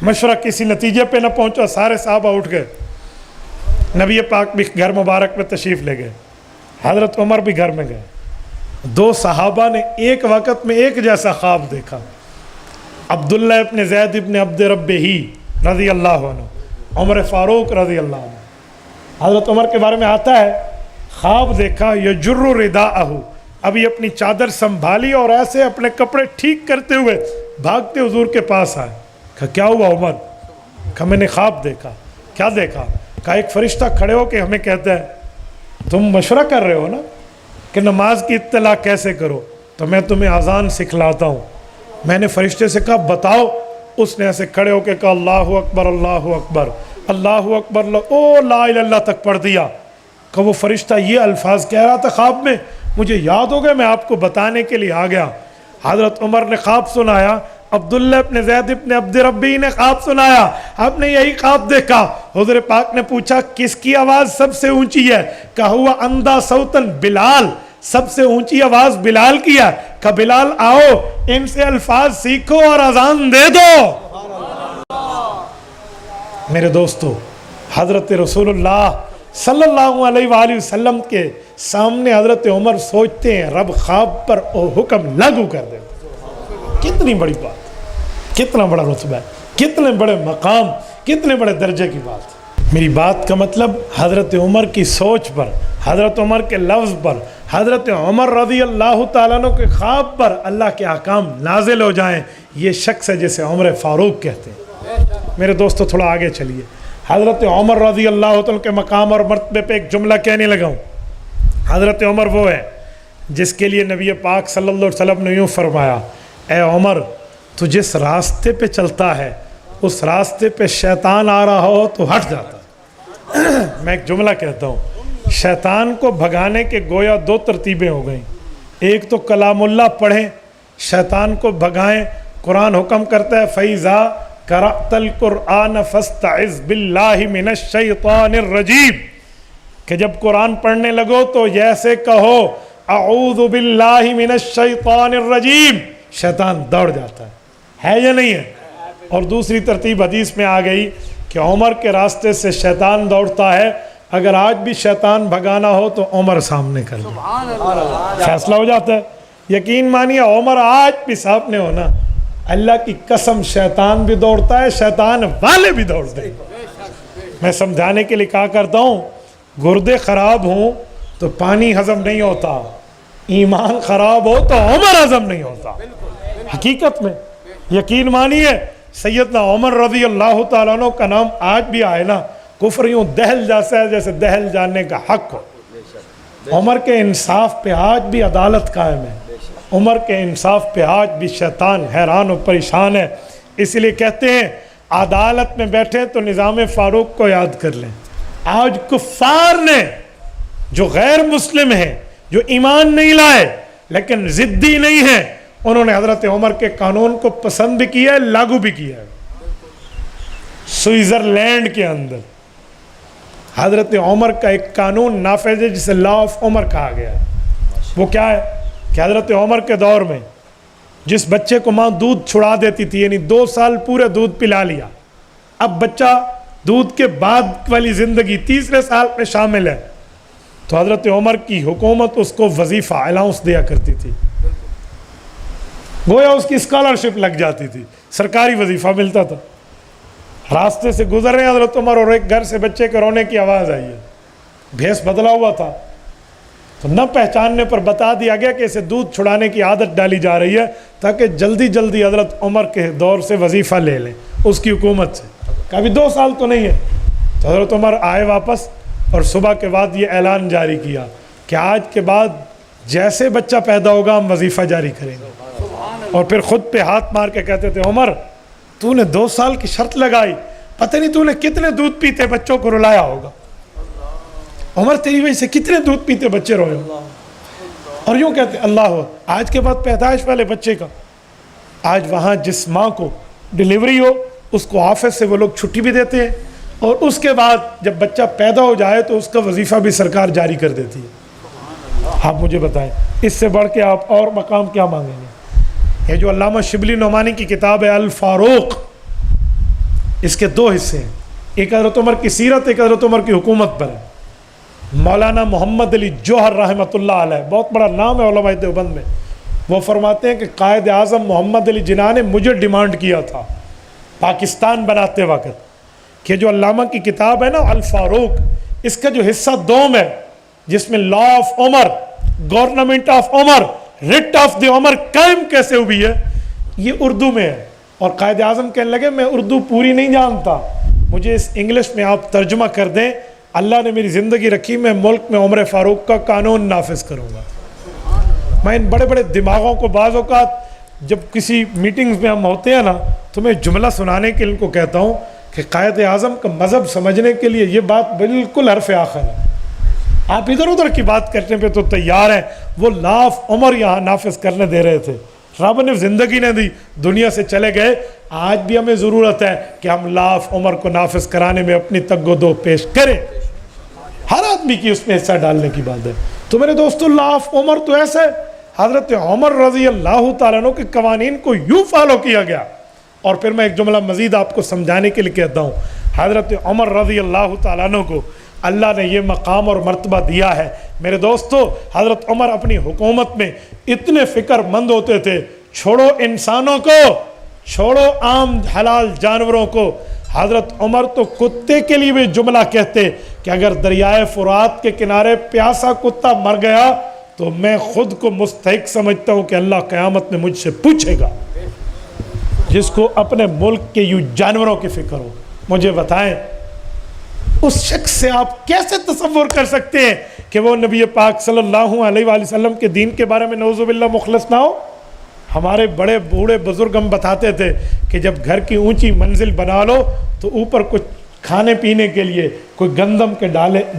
Speaker 1: مشورہ کسی نتیجے پہ نہ پہنچا، سارے صحابہ اٹھ گئے، نبی پاک بھی گھر مبارک میں تشریف لے گئے، حضرت عمر بھی گھر میں گئے۔ 2 صحابہ نے ایک وقت میں ایک جیسا خواب دیکھا، عبداللہ ابن زید ابن عبد ربہ رضی اللہ عنہ، عمر فاروق رضی اللہ عنہ۔ حضرت عمر کے بارے میں آتا ہے خواب دیکھا یجر رداءہ، ابھی اپنی چادر سنبھالی اور ایسے اپنے کپڑے ٹھیک کرتے ہوئے بھاگتے حضور کے پاس آئے۔ کہا کیا ہوا عمر؟ کہا میں نے خواب دیکھا۔ کیا دیکھا؟ کہا ایک فرشتہ کھڑے ہو کے ہمیں کہتا ہے تم مشورہ کر رہے ہو نا کہ نماز کی اطلاع کیسے کرو، تو میں تمہیں اذان سکھلاتا ہوں۔ میں نے فرشتے سے کہا بتاؤ، اس نے ایسے کھڑے ہو کے کہا اللہ اکبر اللہ اکبر اللہ اکبر او لا الہ الا اللہ تک پڑھ دیا۔ کہ وہ فرشتہ یہ الفاظ کہہ رہا تھا خواب میں، مجھے یاد ہو گیا، میں آپ کو بتانے کے لیے آ گیا۔ حضرت عمر نے خواب سنایا، عبداللہ ابن زید ابن عبد ربی نے خواب سنایا، آپ نے یہی خواب دیکھا۔ حضور پاک نے پوچھا کس کی آواز سب سے اونچی ہے؟ کہا ہوا اندھا صوتن بلال، سب سے اونچی آواز بلال کی ہے۔ کہ بلال آؤ ان سے الفاظ سیکھو اور اذان دے دو۔ میرے دوستو حضرت رسول اللہ صلی اللہ علیہ وآلہ وسلم کے سامنے حضرت عمر سوچتے ہیں رب خواب پر وہ حکم لاگو کر دے۔ کتنی بڑی بات، کتنا بڑا رتبہ ہے، کتنے بڑے مقام، کتنے بڑے درجے کی بات۔ میری بات کا مطلب حضرت عمر کی سوچ پر، حضرت عمر کے لفظ پر، حضرت عمر رضی اللہ تعالیٰ عنہ کے خواب پر اللہ کے احکام نازل ہو جائیں، یہ شخص ہے جسے عمر فاروق کہتے ہیں۔ میرے دوستو تھوڑا آگے چلیے، حضرت عمر رضی اللہ تعالیٰ کے مقام اور مرتبے پہ ایک جملہ کہنے لگا ہوں۔ حضرت عمر وہ ہے جس کے لیے نبی پاک صلی اللہ علیہ وسلم نے یوں فرمایا اے عمر تو جس راستے پہ چلتا ہے اس راستے پہ شیطان آ رہا ہو تو ہٹ جاتا۔ میں ایک جملہ کہتا ہوں، شیطان کو بھگانے کے گویا 2 ترتیبیں ہو گئیں۔ ایک تو کلام اللہ پڑھیں، شیطان کو بھگائیں۔ قرآن حکم کرتا ہے فَإِذَا قرأت القرآن فاستعذ باللہ من الشیطان الرجیم، کہ جب قرآن پڑھنے لگو تو جیسے کہو اعوذ باللہ من الشیطان الرجیم، شیطان دوڑ جاتا ہے یا نہیں ہے؟ اور دوسری ترتیب حدیث میں آ گئی کہ عمر کے راستے سے شیطان دوڑتا ہے، اگر آج بھی شیطان بھگانا ہو تو عمر سامنے کر لے، فیصلہ ہو جاتا ہے۔ یقین مانیے عمر آج بھی سامنے ہونا، اللہ کی قسم شیطان بھی دوڑتا ہے، شیطان والے بھی دوڑتے ہیں۔ میں سمجھانے کے لیے کہا کرتا ہوں، گردے خراب ہوں تو پانی ہضم نہیں ہوتا، ایمان خراب ہو تو عمر ہضم نہیں ہوتا۔ حقیقت میں یقین مانیے سیدنا عمر رضی اللہ تعالیٰ عنہ کا نام آج بھی آئے نا، کفر یوں دہل جیسا ہے جیسے دہل جاننے کا حق ہو۔ عمر کے انصاف پہ آج بھی عدالت قائم ہے، عمر کے انصاف پہ آج بھی شیطان حیران و پریشان ہے۔ اس لیے کہتے ہیں عدالت میں بیٹھے تو نظام فاروق کو یاد کر لیں۔ آج کفار نے جو غیر مسلم ہیں، جو ایمان نہیں لائے لیکن ضدی نہیں ہیں، انہوں نے حضرت عمر کے قانون کو پسند بھی کیا ہے، لاگو بھی کیا ہے۔ سوئٹزرلینڈ کے اندر حضرت عمر کا ایک قانون نافذ ہے جسے لا آف عمر کہا گیا ہے۔ وہ کیا ہے کہ حضرت عمر کے دور میں جس بچے کو ماں دودھ چھڑا دیتی تھی، یعنی 2 سال پورے دودھ پلا لیا، اب بچہ دودھ کے بعد والی زندگی 3 سال میں شامل ہے، تو حضرت عمر کی حکومت اس کو وظیفہ الاؤنس دیا کرتی تھی، گویا اس کی اسکالرشپ لگ جاتی تھی، سرکاری وظیفہ ملتا تھا۔ راستے سے گزر رہے ہیں حضرت عمر اور ایک گھر سے بچے کے رونے کی آواز آئی ہے، بھیس بدلا ہوا تھا، تو نہ پہچاننے پر بتا دیا گیا کہ اسے دودھ چھڑانے کی عادت ڈالی جا رہی ہے تاکہ جلدی جلدی حضرت عمر کے دور سے وظیفہ لے لیں اس کی حکومت سے۔ کبھی 2 سال تو نہیں ہے، تو حضرت عمر آئے واپس اور صبح کے بعد یہ اعلان جاری کیا کہ آج کے بعد جیسے بچہ پیدا ہوگا ہم وظیفہ جاری کریں گے۔ اور پھر خود پہ ہاتھ مار کے کہتے تھے عمر تو نے 2 سال کی شرط لگائی، پتہ نہیں تو نے کتنے دودھ پیتے بچوں کو رلایا ہوگا، عمر تیری وجہ سے کتنے دودھ پیتے بچے روئے ہو۔ اور یوں کہتے اللہ آج کے بعد پیدائش والے بچے کا، آج وہاں جس ماں کو ڈیلیوری ہو اس کو آفس سے وہ لوگ چھٹی بھی دیتے ہیں، اور اس کے بعد جب بچہ پیدا ہو جائے تو اس کا وظیفہ بھی سرکار جاری کر دیتی ہے۔ آپ مجھے بتائیں اس سے بڑھ کے آپ اور مقام کیا مانگیں گے؟ یہ جو علامہ شبلی نعمانی کی کتاب ہے الفاروق، اس کے 2 حصے ہیں، ایک حضرت عمر کی سیرت، ایک حضرت عمر کی حکومت پر ہے۔ مولانا محمد علی جوہر رحمۃ اللہ علیہ، بہت بڑا نام ہے علماء دیوبند میں، وہ فرماتے ہیں کہ قائد اعظم محمد علی جناح نے مجھے ڈیمانڈ کیا تھا پاکستان بناتے وقت کہ جو علامہ کی کتاب ہے نا الفاروق، اس کا جو حصہ 2 ہے جس میں law of Umar, government of Umar, writ of the Umar قائم کیسے ہوئی ہے، یہ اردو میں ہے۔ اور قائد اعظم کہنے لگے میں اردو پوری نہیں جانتا، مجھے اس انگلش میں آپ ترجمہ کر دیں، اللہ نے میری زندگی رکھی میں ملک میں عمر فاروق کا قانون نافذ کروں گا۔ میں ان بڑے بڑے دماغوں کو بعض اوقات جب کسی میٹنگز میں ہم ہوتے ہیں نا تو میں جملہ سنانے کے لیے ان کو کہتا ہوں کہ قائد اعظم کا مذہب سمجھنے کے لیے یہ بات بالکل حرف آخر ہے، آپ ادھر ادھر کی بات کرنے پہ تو تیار ہیں، وہ لا آف عمر یہاں نافذ کرنے دے رہے تھے، رب نے زندگی نے دی، دنیا سے چلے گئے۔ آج بھی ہمیں ضرورت ہے کہ ہم لا آف عمر کو نافذ کرانے میں اپنی تگ و دو پیش کریں، ہر آدمی کی اس میں حصہ ڈالنے کی بات ہے۔ تو میرے دوستو لا آف عمر تو ایسے حضرت عمر رضی اللہ تعالیٰ عنہ کے قوانین کو یوں فالو کیا گیا۔ اور پھر میں ایک جملہ مزید آپ کو سمجھانے کے لیے کہتا ہوں، حضرت عمر رضی اللہ تعالیٰ عنہ کو اللہ نے یہ مقام اور مرتبہ دیا ہے۔ میرے دوستو حضرت عمر اپنی حکومت میں اتنے فکر مند ہوتے تھے، چھوڑو انسانوں کو، چھوڑو عام حلال جانوروں کو، حضرت عمر تو کتے کے لیے بھی جملہ کہتے کہ اگر دریائے فرات کے کنارے پیاسا کتا مر گیا تو میں خود کو مستحق سمجھتا ہوں کہ اللہ قیامت میں مجھ سے پوچھے گا۔ جس کو اپنے ملک کے یوں جانوروں کی فکر ہو، مجھے بتائیں اس شخص سے آپ کیسے تصور کر سکتے ہیں کہ وہ نبی پاک صلی اللہ علیہ وآلہ وسلم کے دین کے بارے میں نعوذ باللہ مخلص نہ ہو؟ ہمارے بڑے بوڑھے بزرگ ہم بتاتے تھے کہ جب گھر کی اونچی منزل بنا لو تو اوپر کچھ کھانے پینے کے لیے کوئی گندم کے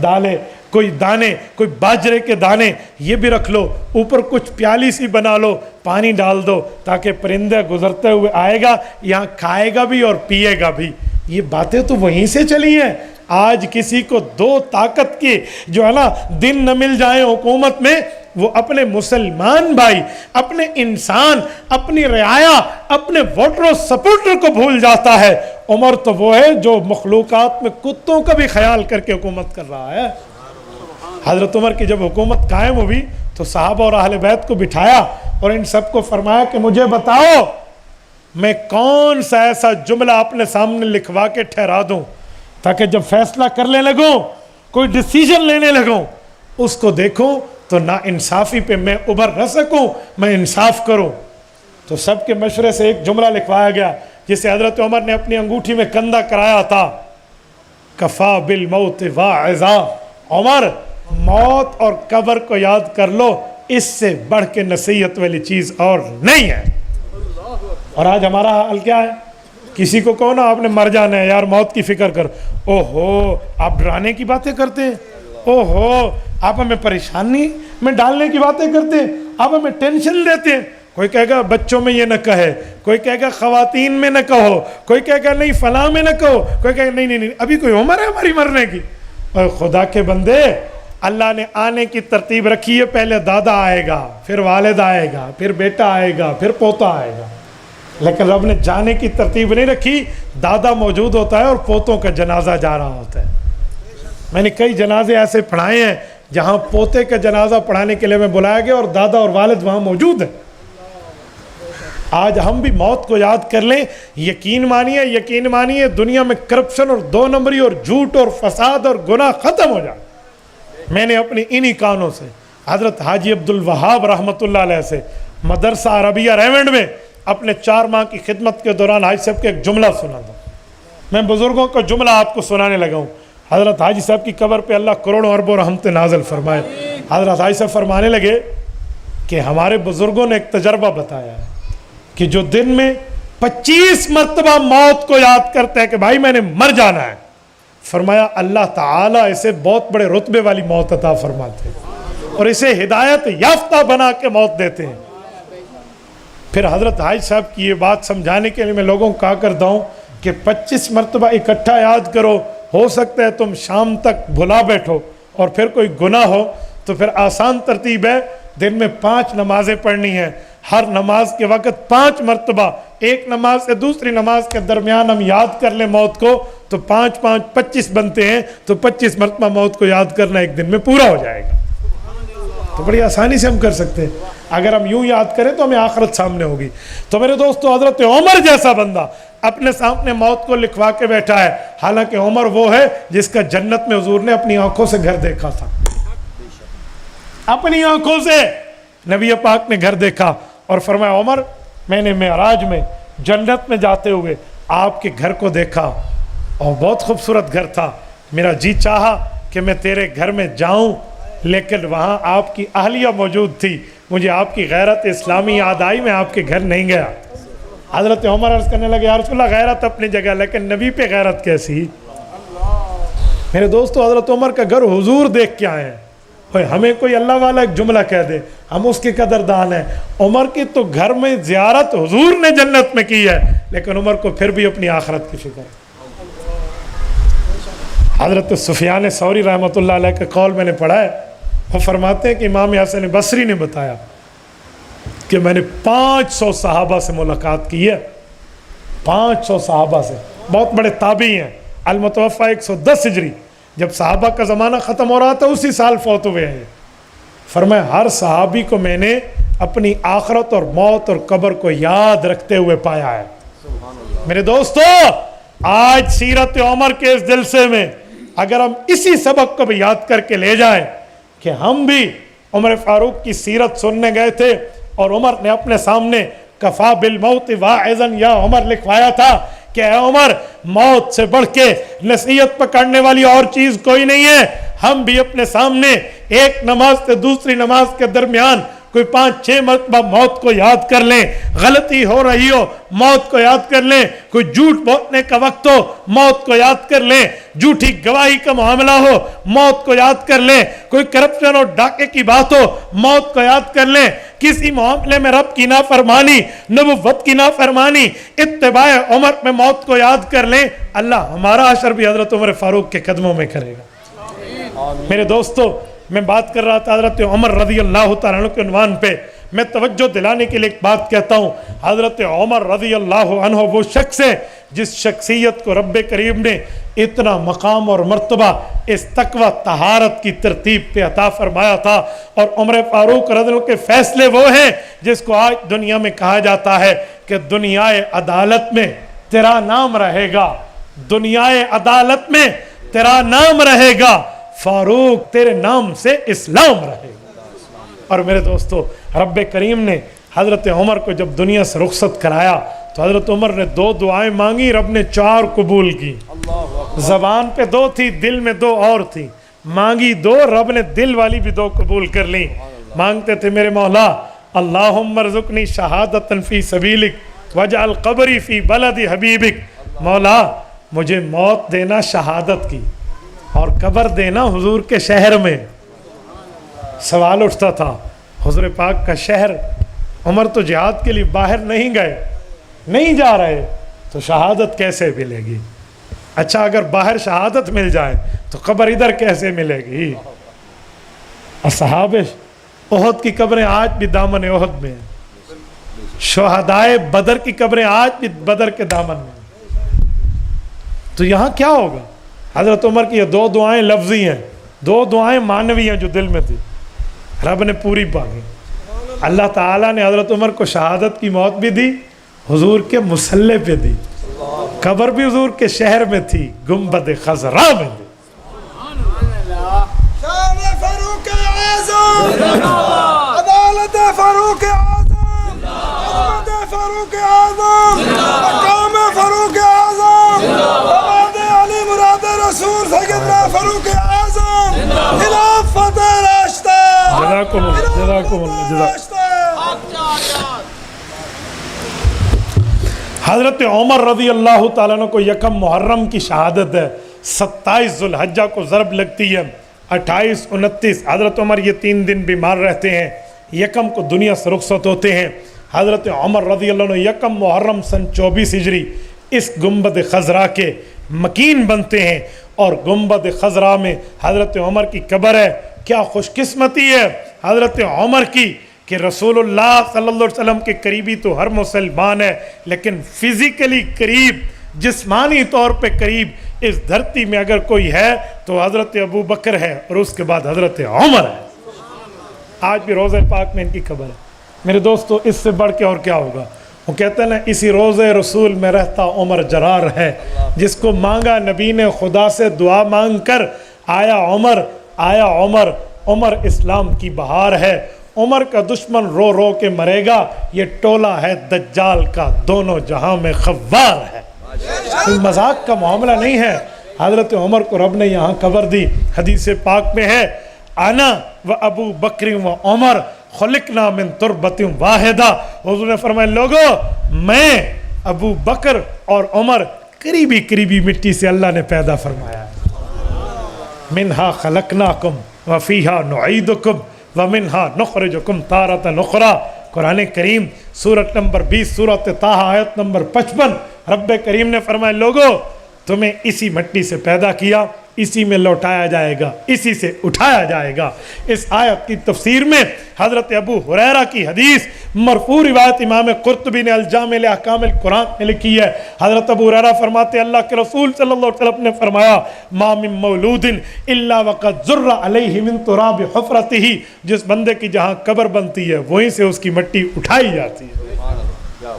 Speaker 1: دالے کوئی دانے، کوئی باجرے کے دانے یہ بھی رکھ لو، اوپر کچھ پیالی سی بنا لو، پانی ڈال دو تاکہ پرندہ گزرتے ہوئے آئے گا، یہاں کھائے گا بھی اور پیے گا بھی۔ یہ باتیں تو وہیں سے چلی ہیں۔ آج کسی کو دو طاقت کے جو ہے نا دن نہ مل جائیں حکومت میں، وہ اپنے مسلمان بھائی، اپنے انسان، اپنی رعایا، اپنے ووٹر و سپورٹر کو بھول جاتا ہے۔ عمر تو وہ ہے جو مخلوقات میں کتوں کا بھی خیال کر کے حکومت کر رہا ہے۔ حضرت عمر کی جب حکومت قائم ہوئی تو صحابہ اور اہل بیت کو بٹھایا اور ان سب کو فرمایا کہ مجھے بتاؤ میں کون سا ایسا جملہ اپنے سامنے لکھوا کے ٹھہرا دوں تاکہ جب فیصلہ کرنے لگوں، کوئی ڈیسیجن لینے لگوں، اس کو دیکھوں تو نا انصافی پہ میں ابھر نہ سکوں، میں انصاف کروں۔ تو سب کے مشورے سے ایک جملہ لکھوایا گیا جسے حضرت عمر نے اپنی انگوٹھی میں کندہ کرایا تھا، کفا بالموت واعظا، عمر موت اور قبر کو یاد کر لو، اس سے بڑھ کے نصیحت والی چیز اور نہیں ہے۔ اور آج ہمارا حال کیا ہے؟ کسی کو کہو نا آپ نے مر جانا ہے، یار موت کی فکر کر، او ہو آپ ڈرانے کی باتیں کرتے ہیں، او ہو آپ ہمیں پریشانی میں ڈالنے کی باتیں کرتے ہیں، آپ ہمیں ٹینشن دیتے ہیں۔ کوئی کہے گا بچوں میں یہ نہ کہے، کوئی کہے گا خواتین میں نہ کہو، کوئی کہے گا نہیں فلاں میں نہ کہو، کوئی کہے گا نہیں ابھی کوئی عمر ہے ہماری مرنے کی۔ اور خدا کے بندے، اللہ نے آنے کی ترتیب رکھی ہے، پہلے دادا آئے گا، پھر والد آئے گا، پھر بیٹا آئے گا، پھر پوتا آئے گا، لیکن رب نے جانے کی ترتیب نہیں رکھی۔ دادا موجود ہوتا ہے اور پوتوں کا جنازہ جا رہا ہوتا ہے۔ میں نے کئی جنازے ایسے پڑھائے ہیں جہاں پوتے کا جنازہ پڑھانے کے لیے میں بلایا گیا اور دادا اور والد وہاں موجود ہیں۔ آج ہم بھی موت کو یاد کر لیں، یقین مانیے دنیا میں کرپشن اور دو نمبری اور جھوٹ اور فساد اور گناہ ختم ہو جائے۔ میں نے اپنی انہی کانوں سے حضرت حاجی عبدالوہاب رحمۃ اللہ علیہ سے مدرسہ عربیہ ریونڈ میں اپنے 4 ماہ کی خدمت کے دوران حاجی صاحب کے ایک جملہ سنا تھا۔ میں بزرگوں کا جملہ آپ کو سنانے لگا ہوں۔ حضرت حاجی صاحب کی قبر پہ اللہ کروڑوں اربوں رحمت نازل فرمائے۔ حضرت حاجی صاحب فرمانے لگے کہ ہمارے بزرگوں نے ایک تجربہ بتایا ہے کہ جو دن میں 25 مرتبہ موت کو یاد کرتے ہیں کہ بھائی میں نے مر جانا ہے، فرمایا اللہ تعالیٰ اسے بہت بڑے رتبے والی موت عطا فرماتے ہیں اور اسے ہدایت یافتہ بنا کے موت دیتے ہیں۔ پھر حضرت حاجی صاحب کی یہ بات سمجھانے کے لیے میں لوگوں کو کہا کرتا ہوں کہ 25 مرتبہ اکٹھا یاد کرو، ہو سکتا ہے تم شام تک بھلا بیٹھو، اور پھر کوئی گناہ ہو تو پھر آسان ترتیب ہے، دن میں 5 نمازیں پڑھنی ہیں، ہر نماز کے وقت 5 مرتبہ ایک نماز سے دوسری نماز کے درمیان ہم یاد کر لیں موت کو تو 5 5 25 بنتے ہیں، تو 25 مرتبہ موت کو یاد کرنا ایک دن میں پورا ہو جائے گا۔ تو بڑی آسانی سے ہم کر سکتے ہیں، اگر ہم یوں یاد کریں تو ہمیں آخرت سامنے ہوگی۔ تو میرے دوستو، حضرت عمر جیسا بندہ اپنے سامنے موت کو لکھوا کے بیٹھا ہے، حالانکہ عمر وہ ہے جس کا جنت میں حضور نے اپنی آنکھوں سے گھر دیکھا تھا، اپنی آنکھوں سے نبی پاک نے گھر دیکھا اور فرمایا عمر میں نے معراج میں جنت میں جاتے ہوئے آپ کے گھر کو دیکھا اور بہت خوبصورت گھر تھا، میرا جی چاہا کہ میں تیرے گھر میں جاؤں، لیکن وہاں آپ کی اہلیہ موجود تھی، مجھے آپ کی غیرت اسلامی یاد آئی، میں آپ کے گھر نہیں گیا۔ حضرت عمر عرض کرنے لگے یا رسول اللہ غیرت اپنی جگہ لیکن نبی پہ غیرت کیسی؟ میرے دوستو، حضرت عمر کا گھر حضور دیکھ کے آئے ہیں، ہمیں کوئی اللہ والا ایک جملہ کہہ دے ہم اس کے قدردان ہیں۔ عمر کی تو گھر میں زیارت حضور نے جنت میں کی ہے، لیکن عمر کو پھر بھی اپنی آخرت کی فکر ہے۔ حضرت سفیان ثوری رحمۃ اللہ علیہ کے قول میں نے پڑھا ہے، وہ فرماتے ہیں کہ امام حسن بصری نے بتایا کہ میں نے 500 صحابہ سے ملاقات کی ہے، 500 صحابہ سے، بہت بڑے تابعی ہیں، المتوفی 110 ہجری، جب صحابہ کا زمانہ ختم ہو رہا تھا اسی سال فوت ہوئے ہیں۔ فرمایا ہر صحابی کو میں نے اپنی آخرت اور موت اور قبر کو یاد رکھتے ہوئے پایا ہے۔ میرے دوستو، آج سیرت عمر کے اس جلسے میں اگر ہم اسی سبق کو بھی یاد کر کے لے جائیں کہ ہم بھی عمر فاروق کی سیرت سننے گئے تھے اور عمر نے اپنے سامنے کفا بالموت واعظا یا عمر لکھوایا تھا کہ اے عمر موت سے بڑھ کے نصیحت پکڑنے والی اور چیز کوئی نہیں ہے، ہم بھی اپنے سامنے ایک نماز سے دوسری نماز کے درمیان کوئی 5-6 مرتبہ موت کو یاد کر لیں، غلطی ہو رہی ہو موت کو یاد کر لیں، کوئی جھوٹ بولنے کا وقت ہو موت کو یاد کر لیں، جھوٹی گواہی کا معاملہ ہو موت کو یاد کر لیں، کوئی کرپشن اور ڈاکے کی بات ہو موت کو یاد کر لیں، کسی معاملے میں رب کی نافرمانی، نبوت کی نافرمانی، اتباع عمر میں موت کو یاد کر لیں، اللہ ہمارا حشر بھی حضرت عمر فاروق کے قدموں میں کرے گا۔ میرے دوستو، میں بات کر رہا تھا حضرت عمر رضی اللہ تعالیٰ عنہ کے عنوان پہ، میں توجہ دلانے کے لیے ایک بات کہتا ہوں، حضرت عمر رضی اللہ عنہ وہ شخص ہے جس شخصیت کو رب کریم نے اتنا مقام اور مرتبہ اس تقوی طہارت کی ترتیب پہ عطا فرمایا تھا، اور عمر فاروق رضی اللہ عنہ کے فیصلے وہ ہیں جس کو آج دنیا میں کہا جاتا ہے کہ دنیائے عدالت میں تیرا نام رہے گا، دنیائے عدالت میں تیرا نام رہے گا، فاروق تیرے نام سے اسلام رہے گا۔ اور میرے دوستو، رب کریم نے حضرت عمر کو جب دنیا سے رخصت کرایا تو حضرت عمر نے 2 دعائیں مانگی، رب نے 4 قبول کی۔ زبان پہ 2 تھی، دل میں 2 اور تھی، مانگی 2، رب نے دل والی بھی 2 قبول کر لی۔ مانگتے تھے میرے مولا اللہم ارزقنی شہادتا فی سبیلک واجعل قبری فی بلد حبیبک، مولا مجھے موت دینا شہادت کی اور قبر دینا حضور کے شہر میں۔ سوال اٹھتا تھا حضور پاک کا شہر، عمر تو جہاد کے لیے باہر نہیں گئے، نہیں جا رہے، تو شہادت کیسے ملے گی؟ اچھا اگر باہر شہادت مل جائے تو قبر ادھر کیسے ملے گی؟ اصحاب احد کی قبریں آج بھی دامن احد میں ہیں، شہدائے بدر کی قبریں آج بھی بدر کے دامن میں ہیں، تو یہاں کیا ہوگا؟ حضرت عمر کی یہ 2 دعائیں لفظی ہیں، 2 دعائیں معنوی ہیں جو دل میں تھی، رب نے پوری مانگی۔ اللہ تعالیٰ نے حضرت عمر کو شہادت کی موت بھی دی، حضور کے مصلی پہ دی، قبر بھی حضور کے شہر میں تھی، گنبد خضرا میں دی۔
Speaker 2: شان فاروق اعظم، عدالت فاروق اعظم، عظمت فاروق اعظم، مقام فاروق اعظم، مراد علی مراد رسول سیدنا فاروق اعظم، خلافت راشدہ،
Speaker 1: جزاکم اللہ، جزاکم اللہ، جزاکم۔ حضرت عمر رضی اللہ تعالیٰ عنہ کو 1 محرم کی شہادت ہے، 27 ذوالحجہ کو ضرب لگتی ہے، 28 29 حضرت عمر یہ 3 دن بیمار رہتے ہیں، 1 کو دنیا سے رخصت ہوتے ہیں۔ حضرت عمر رضی اللہ عنہ 1 محرم سن 24 ہجری اس گنبد خضرا کے مکین بنتے ہیں، اور گنبد خضرا میں حضرت عمر کی قبر ہے۔ کیا خوش قسمتی ہے حضرت عمر کی کہ رسول اللہ صلی اللہ علیہ وسلم کے قریبی تو ہر مسلمان ہے، لیکن فزیکلی قریب، جسمانی طور پہ قریب اس دھرتی میں اگر کوئی ہے تو حضرت ابو بکر ہے، اور اس کے بعد حضرت عمر ہے۔ آج بھی روضہ پاک میں ان کی قبر ہے۔ میرے دوستو، اس سے بڑھ کے اور کیا ہوگا؟ وہ کہتے ہیں نا، اسی روضہ رسول میں رہتا عمر جرار ہے، جس کو مانگا نبی نے خدا سے دعا مانگ کر، آیا عمر، آیا عمر، عمر اسلام کی بہار ہے، عمر کا دشمن رو رو کے مرے گا، یہ ٹولہ ہے دجال کا، دونوں جہاں میں خوار ہے۔ کوئی مذاق کا معاملہ نہیں ہے۔ حضرت عمر کو رب نے یہاں قبر دی۔ حدیث پاک میں ہے، انا و ابو بکر و عمر خلقنا من تربت واحدہ، حضور نے فرمایا لوگو، میں ابو بکر اور عمر قریبی قریبی مٹی سے اللہ نے پیدا فرمایا ہے۔ منہا خلقناکم وفیہا نعیدکم ومنہا نخرجکم تارۃ اخری۔ قرآن کریم سورت نمبر 20 سورت طٰہٰ آیت نمبر 55، رب کریم نے فرمایا لوگو، تمہیں اسی مٹی سے پیدا کیا، اسی میں لوٹایا جائے گا، اسی سے اٹھایا جائے گا۔ اس آیت کی تفسیر میں حضرت ابو ہریرہ کی حدیث مرفوع روایت امام قرطبی نے الجامع لاحکام القرآن میں لکھی ہے۔ حضرت ابو ہریرہ فرماتے اللہ کے رسول صلی اللہ علیہ وسلم نے فرمایا، ما من مولود الا وقد ذر علیہ من تراب حفرتہ، جس بندے کی جہاں قبر بنتی ہے وہیں سے اس کی مٹی اٹھائی جاتی ہے۔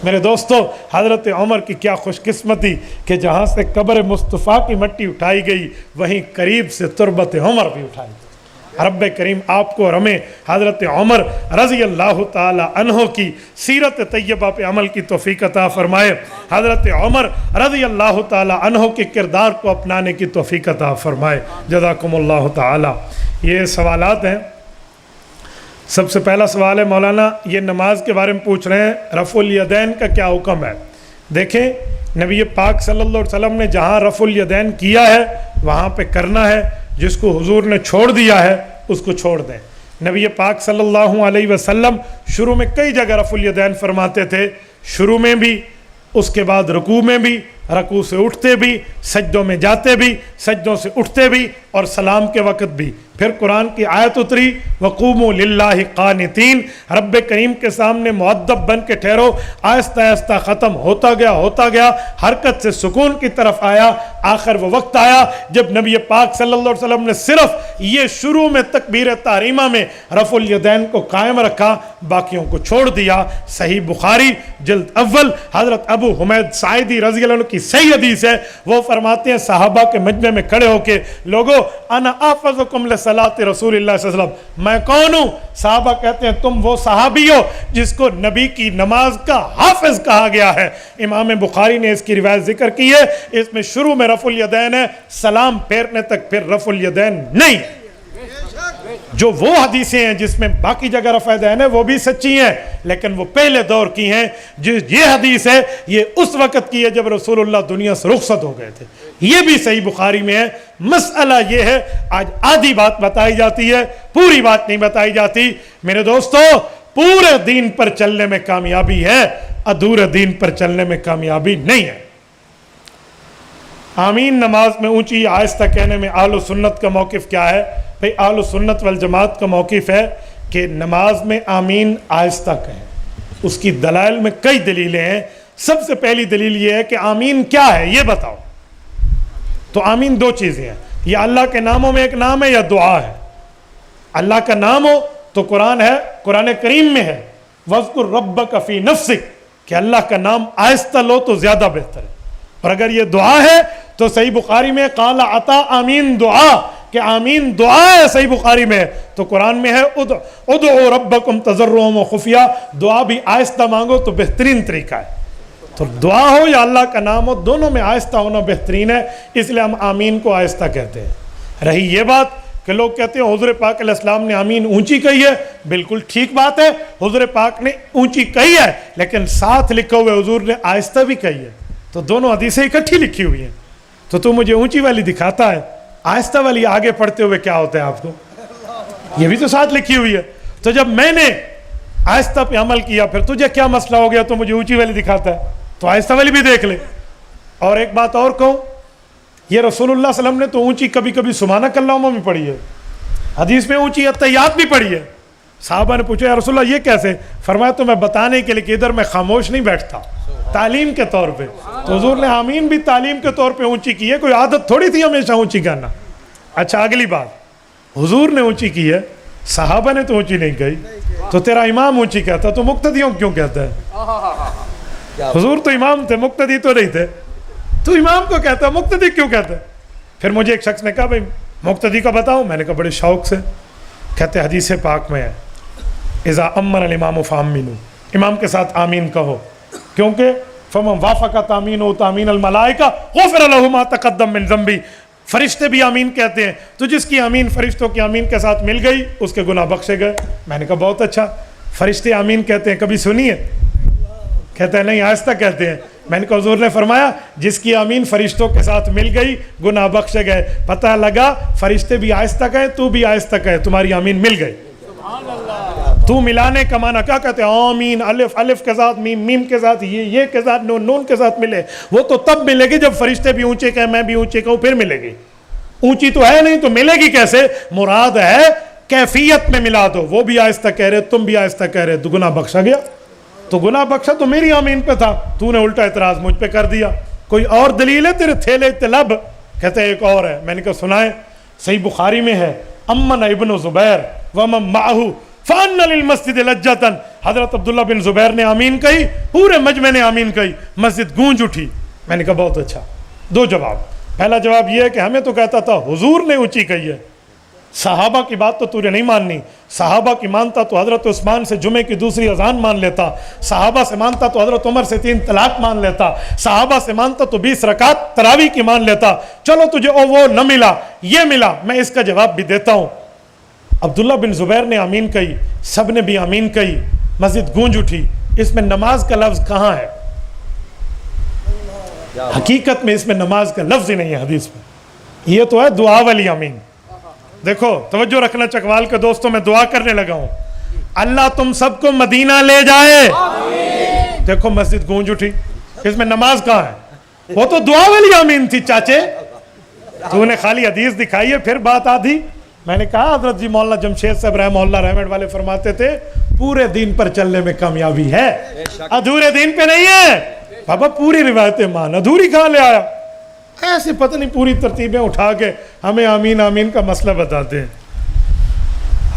Speaker 1: میرے دوستو، حضرت عمر کی کیا خوش قسمتی کہ جہاں سے قبر مصطفیٰ کی مٹی اٹھائی گئی وہیں قریب سے تربت عمر بھی اٹھائی گئی۔ رب کریم آپ کو اور ہمیں حضرت عمر رضی اللہ تعالی عنہ کی سیرت طیبہ پہ عمل کی توفیق عطا فرمائے، حضرت عمر رضی اللہ تعالی عنہ کے کردار کو اپنانے کی توفیق عطا فرمائے۔ جزاکم اللہ تعالی۔ یہ سوالات ہیں، سب سے پہلا سوال ہے مولانا، یہ نماز کے بارے میں پوچھ رہے ہیں، رفع الیدین کا کیا حکم ہے؟ دیکھیں نبی پاک صلی اللہ علیہ وسلم نے جہاں رفع الیدین کیا ہے وہاں پہ کرنا ہے، جس کو حضور نے چھوڑ دیا ہے اس کو چھوڑ دیں۔ نبی پاک صلی اللہ علیہ وسلم شروع میں کئی جگہ رفع الیدین فرماتے تھے، شروع میں بھی، اس کے بعد رکوع میں بھی، رکوع سے اٹھتے بھی، سجدوں میں جاتے بھی، سجدوں سے اٹھتے بھی، اور سلام کے وقت بھی۔ پھر قرآن کی آیت اتری وَقُومُوا لِلَّهِ قَانِتِينَ، رب کریم کے سامنے مؤدب بن کے ٹھہرو۔ آہستہ آہستہ ختم ہوتا گیا، حرکت سے سکون کی طرف آیا۔ آخر وہ وقت آیا جب نبی پاک صلی اللہ علیہ وسلم نے صرف یہ شروع میں تکبیر تحریمہ میں رفع الیدین کو قائم رکھا، باقیوں کو چھوڑ دیا۔ صحیح بخاری جلد اول حضرت ابو حمید ساعدی رضی اللہ عنہ کی صحیح حدیث ہے، وہ فرماتے ہیں صحابہ کے مجمع میں کھڑے ہو کے، لوگو انا احفظکم لصلاۃ رسول اللہ صلی اللہ علیہ وسلم، میں کون ہوں؟ صحابہ کہتے ہیں تم وہ صحابی ہو جس کو نبی کی نماز کا حافظ کہا گیا ہے۔ امام بخاری نے اس کی روایت ذکر کی ہے، اس میں شروع میں رفع الیدین ہے، سلام پھیرنے تک پھر رفع الیدین نہیں ہے۔ جو وہ حدیثیں ہیں جس میں باقی جگہ رفع الیدین ہے وہ بھی سچی ہیں، لیکن وہ پہلے دور کی ہیں۔ جو یہ حدیث ہے یہ اس وقت کی ہے جب رسول اللہ دنیا سے رخصت ہو گئے تھے، یہ بھی صحیح بخاری میں ہے۔ مسئلہ یہ ہے آج آدھی بات بتائی جاتی ہے، پوری بات نہیں بتائی جاتی۔ میرے دوستو، پورے دین پر چلنے میں کامیابی ہے، ادھورے دین پر چلنے میں کامیابی نہیں ہے۔ آمین نماز میں اونچی آہستہ کہنے میں اہل سنت کا موقف کیا ہے؟ بھئی اہل سنت والجماعت کا موقف ہے کہ نماز میں آمین آہستہ کہیں۔ اس کی دلائل میں کئی دلیلیں ہیں۔ سب سے پہلی دلیل یہ ہے کہ آمین کیا ہے یہ بتاؤ۔ تو آمین دو چیزیں ہیں، یا اللہ کے ناموں میں ایک نام ہے یا دعا ہے۔ اللہ کا نام ہو تو قرآن ہے، قرآن کریم میں ہے وَاذْكُرْ رَبَّكَ فِي نَفْسِكَ، کہ اللہ کا نام آہستہ لو تو زیادہ بہتر ہے۔ اور اگر یہ دعا ہے تو صحیح بخاری میں قال عطا آمین دعا، کہ آمین دعا ہے، صحیح بخاری میں ہے۔ تو قرآن میں ہے ادعوا ربکم تضرعا وخفیا، دعا بھی آہستہ مانگو تو بہترین طریقہ ہے۔ تو دعا ہو یا اللہ کا نام ہو، دونوں میں آہستہ ہونا بہترین ہے، اس لیے ہم آمین کو آہستہ کہتے ہیں۔ رہی یہ بات کہ لوگ کہتے ہیں حضور پاک علیہ السلام نے آمین اونچی کہی ہے، بالکل ٹھیک بات ہے، حضور پاک نے اونچی کہی ہے، لیکن ساتھ لکھے ہوئے حضور نے آہستہ بھی کہی ہے۔ تو دونوں حدیثیں اکٹھی لکھی ہوئی ہیں۔ تو مجھے اونچی والی دکھاتا ہے، آہستہ والی آگے پڑھتے ہوئے کیا ہوتا ہے آپ کو؟ یہ بھی تو ساتھ لکھی ہوئی ہے۔ تو جب میں نے آہستہ پہ عمل کیا، پھر تجھے کیا مسئلہ ہو گیا تو مجھے اونچی والی دکھاتا ہے؟ تو آہستہ والی بھی دیکھ لے۔ اور ایک بات اور کہوں، یہ رسول اللہ صلی اللہ علیہ وسلم نے تو اونچی کبھی کبھی سبحانک اللہم بھی پڑھی ہے، حدیث میں اونچی اتحیات بھی پڑھی ہے۔ صحابہ نے پوچھا یا رسول اللہ یہ کیسے؟ فرمایا تو میں بتانے کے لیے کہ ادھر میں خاموش نہیں بیٹھتا، تعلیم کے طور پہ۔ تو حضور نے آمین بھی تعلیم کے طور پہ اونچی کی ہے، کوئی عادت تھوڑی تھی ہمیشہ اونچی کرنا۔ اچھا اگلی بات، حضور نے اونچی کی ہے، صحابہ نے تو اونچی نہیں کہی، تو تیرا امام اونچی کہتا تو مقتدیوں کیوں کہتا ہے؟ حضور تو امام تھے، مقتدی تو نہیں تھے، تو امام کو کہتا ہے، مقتدی کیوں کہتا ہے؟ پھر مجھے ایک شخص نے کہا بھائی مقتدی کا بتاؤ، میں نے کہا بڑے شوق سے، کہتے حدیث پاک میں ہے اذا امن الامام فامنوا، امام کے ساتھ آمین کہو، کیونکہ فمن وافق تامینہ تامین الملائکہ غفر له ما تقدم من ذنبی، فرشتے بھی آمین کہتے ہیں، تو جس کی آمین فرشتوں کی آمین کے ساتھ مل گئی اس کے گناہ بخشے گئے۔ میں نے کہا بہت اچھا، فرشتے آمین کہتے ہیں، کبھی سنی ہے؟ کہتا ہے نہیں، آہستہ کہتے ہیں۔ میں نے کہا حضور نے فرمایا جس کی آمین فرشتوں کے ساتھ مل گئی گناہ بخشے گئے۔ پتہ لگا فرشتے بھی آہستہ کہیں، تو بھی آہستہ کہے، تمہاری آمین مل گئی۔ تو ملانے کا معنی کیا کہتے ہیں؟ آمین الف الف کے ساتھ، میم میم کے ساتھ، یہ کے ساتھ، نون نون کے ساتھ ملے، وہ تو تب ملے گی جب فرشتے بھی اونچے کہیں، میں بھی اونچے کہوں، پھر ملے گی۔ اونچی تو ہے نہیں تو ملے گی کیسے؟ مراد ہے کیفیت میں ملا دو، وہ بھی آہستہ کہہ رہے، تم بھی آہستہ کہہ رہے، تو گناہ بخشا گیا۔ تو گناہ بخشا تو میری آمین پہ تھا، تو نے الٹا اعتراض مجھ پہ کر دیا۔ کوئی اور دلیل ہے تیرے تھیلے طلب؟ کہتے ہیں ایک اور ہے۔ میں نے کہا سنائیں، صحیح بخاری میں ہے امن ابن زبیر ومن معہ فان للمسجد لجتن، حضرت عبداللہ بن زبیر نے آمین کہی، پورے مجمع نے آمین کہی، مسجد گونج اٹھی۔ میں نے کہا بہت اچھا۔ دو جواب، پہلا جواب یہ ہے کہ ہمیں تو کہتا تھا حضور نے اونچی کہی ہے، صحابہ کی بات تو نے نہیں ماننی، صحابہ کی مانتا تو حضرت عثمان سے جمعے کی دوسری اذان مان لیتا، صحابہ سے مانتا تو حضرت عمر سے 3 طلاق مان لیتا، صحابہ سے مانتا تو 20 رکعت تراویح کی مان لیتا۔ چلو تجھے وہ نہ ملا، یہ ملا، میں اس کا جواب بھی دیتا ہوں۔ عبداللہ بن زبیر نے آمین کہی, سب نے بھی آمین کہی, مسجد گونج اٹھی. اس میں نماز کا لفظ کہاں ہے؟ حقیقت میں اس میں نماز کا لفظ ہی نہیں ہے حدیث میں. یہ تو ہے دعا والی آمین. دیکھو توجہ رکھنا چکوال کے دوستوں, میں دعا کرنے لگا ہوں, اللہ تم سب کو مدینہ لے جائے. دیکھو مسجد گونج اٹھی, اس میں نماز کہاں ہے؟ وہ تو دعا والی آمین تھی چاچے, تو نے خالی حدیث دکھائی ہے پھر بات آدھی. میں نے کہا حضرت جی مولانا جمشید صاحب رحمہ اللہ رحمت والے فرماتے تھے پورے دین پر چلنے میں کامیابی ہے, ادھورے دین پہ نہیں ہے. بابا پوری روایتیں مان, ادھوری کہاں لے آیا؟ ایسے پتہ نہیں پوری ترتیبیں اٹھا کے ہمیں آمین آمین کا مسئلہ بتاتے ہیں.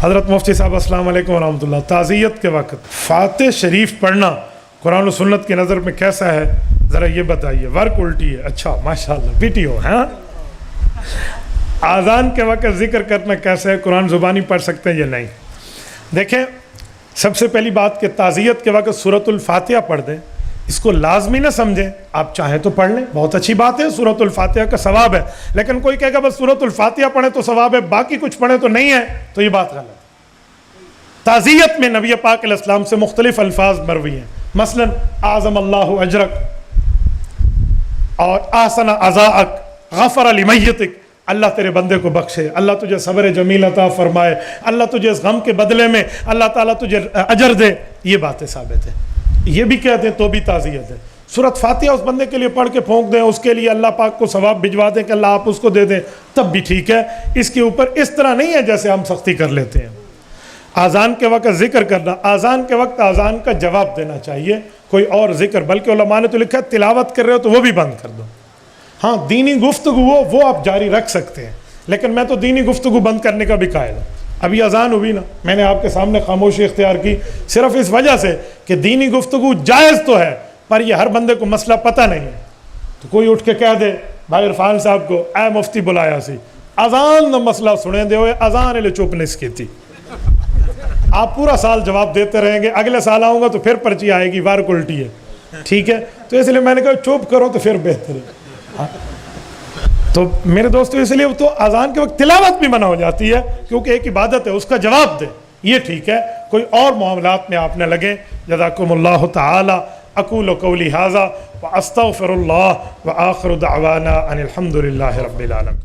Speaker 1: حضرت مفتی صاحب السلام علیکم ورحمۃ اللہ, تعزیت کے وقت فاتح شریف پڑھنا قرآن و سنت کی نظر میں کیسا ہے ذرا یہ بتائیے. ورک الٹی ہے, اچھا ماشاءاللہ پیٹی ہو. ہاں آذان کے وقت ذکر کرنا کیسا ہے, قرآن زبانی پڑھ سکتے ہیں یا نہیں؟ دیکھیں سب سے پہلی بات کہ تعزیت کے وقت سورۃ الفاتحہ پڑھ دیں, اس کو لازمی نہ سمجھیں. آپ چاہیں تو پڑھ لیں, بہت اچھی بات ہے, سورۃ الفاتحہ کا ثواب ہے. لیکن کوئی کہے گا بس سورۃ الفاتحہ پڑھیں تو ثواب ہے, باقی کچھ پڑھیں تو نہیں ہے, تو یہ بات غلط ہے. تعزیت میں نبی پاک علیہ السلام سے مختلف الفاظ مروی ہیں, مثلا اعظم اللہ اجرک اور احسن عزاءک, غفر لمیتک, اللہ تیرے بندے کو بخشے, اللہ تجھے صبر جمیل عطا فرمائے, اللہ تجھے اس غم کے بدلے میں اللہ تعالیٰ تجھے اجر دے. یہ باتیں ثابت ہیں. یہ بھی کہتے ہیں تو بھی تعزیت ہے. سورۃ فاتحہ اس بندے کے لیے پڑھ کے پھونک دیں, اس کے لیے اللہ پاک کو ثواب بھجوا دیں کہ اللہ آپ اس کو دے دیں, تب بھی ٹھیک ہے. اس کے اوپر اس طرح نہیں ہے جیسے ہم سختی کر لیتے ہیں. آذان کے وقت ذکر کرنا, آذان کے وقت آذان کا جواب دینا چاہیے, کوئی اور ذکر, بلکہ علماء نے تو لکھا ہے تلاوت کر رہے ہو تو وہ بھی بند کر دو. ہاں دینی گفتگو وہ آپ جاری رکھ سکتے ہیں, لیکن میں تو دینی گفتگو بند کرنے کا بھی قائل ہوں. ابھی اذان ہوئی نا, میں نے آپ کے سامنے خاموشی اختیار کی صرف اس وجہ سے کہ دینی گفتگو جائز تو ہے, پر یہ ہر بندے کو مسئلہ پتہ نہیں ہے. تو کوئی اٹھ کے کہہ دے بھائی عرفان صاحب کو اے مفتی بلایا سی, اذان دا مسئلہ سنے دے ہوئے اذان لے چپ نہیں کی تھی. آپ پورا سال جواب دیتے رہیں گے, اگلے سال آؤں گا تو پھر پرچی آئے گی وارک الٹی ہے, ٹھیک ہے. تو اس لیے میں نے کہا چپ کرو تو پھر بہتر ہے. تو میرے دوستو اس لیے تو اذان کے وقت تلاوت بھی منع ہو جاتی ہے, کیونکہ ایک عبادت ہے, اس کا جواب دے, یہ ٹھیک ہے. کوئی اور معاملات میں آپ نے لگے. جزاکم اللہ تعالی. اقول قولی ھذا واستغفر اللہ وآخر دعوانا ان الحمد للہ رب العالمین.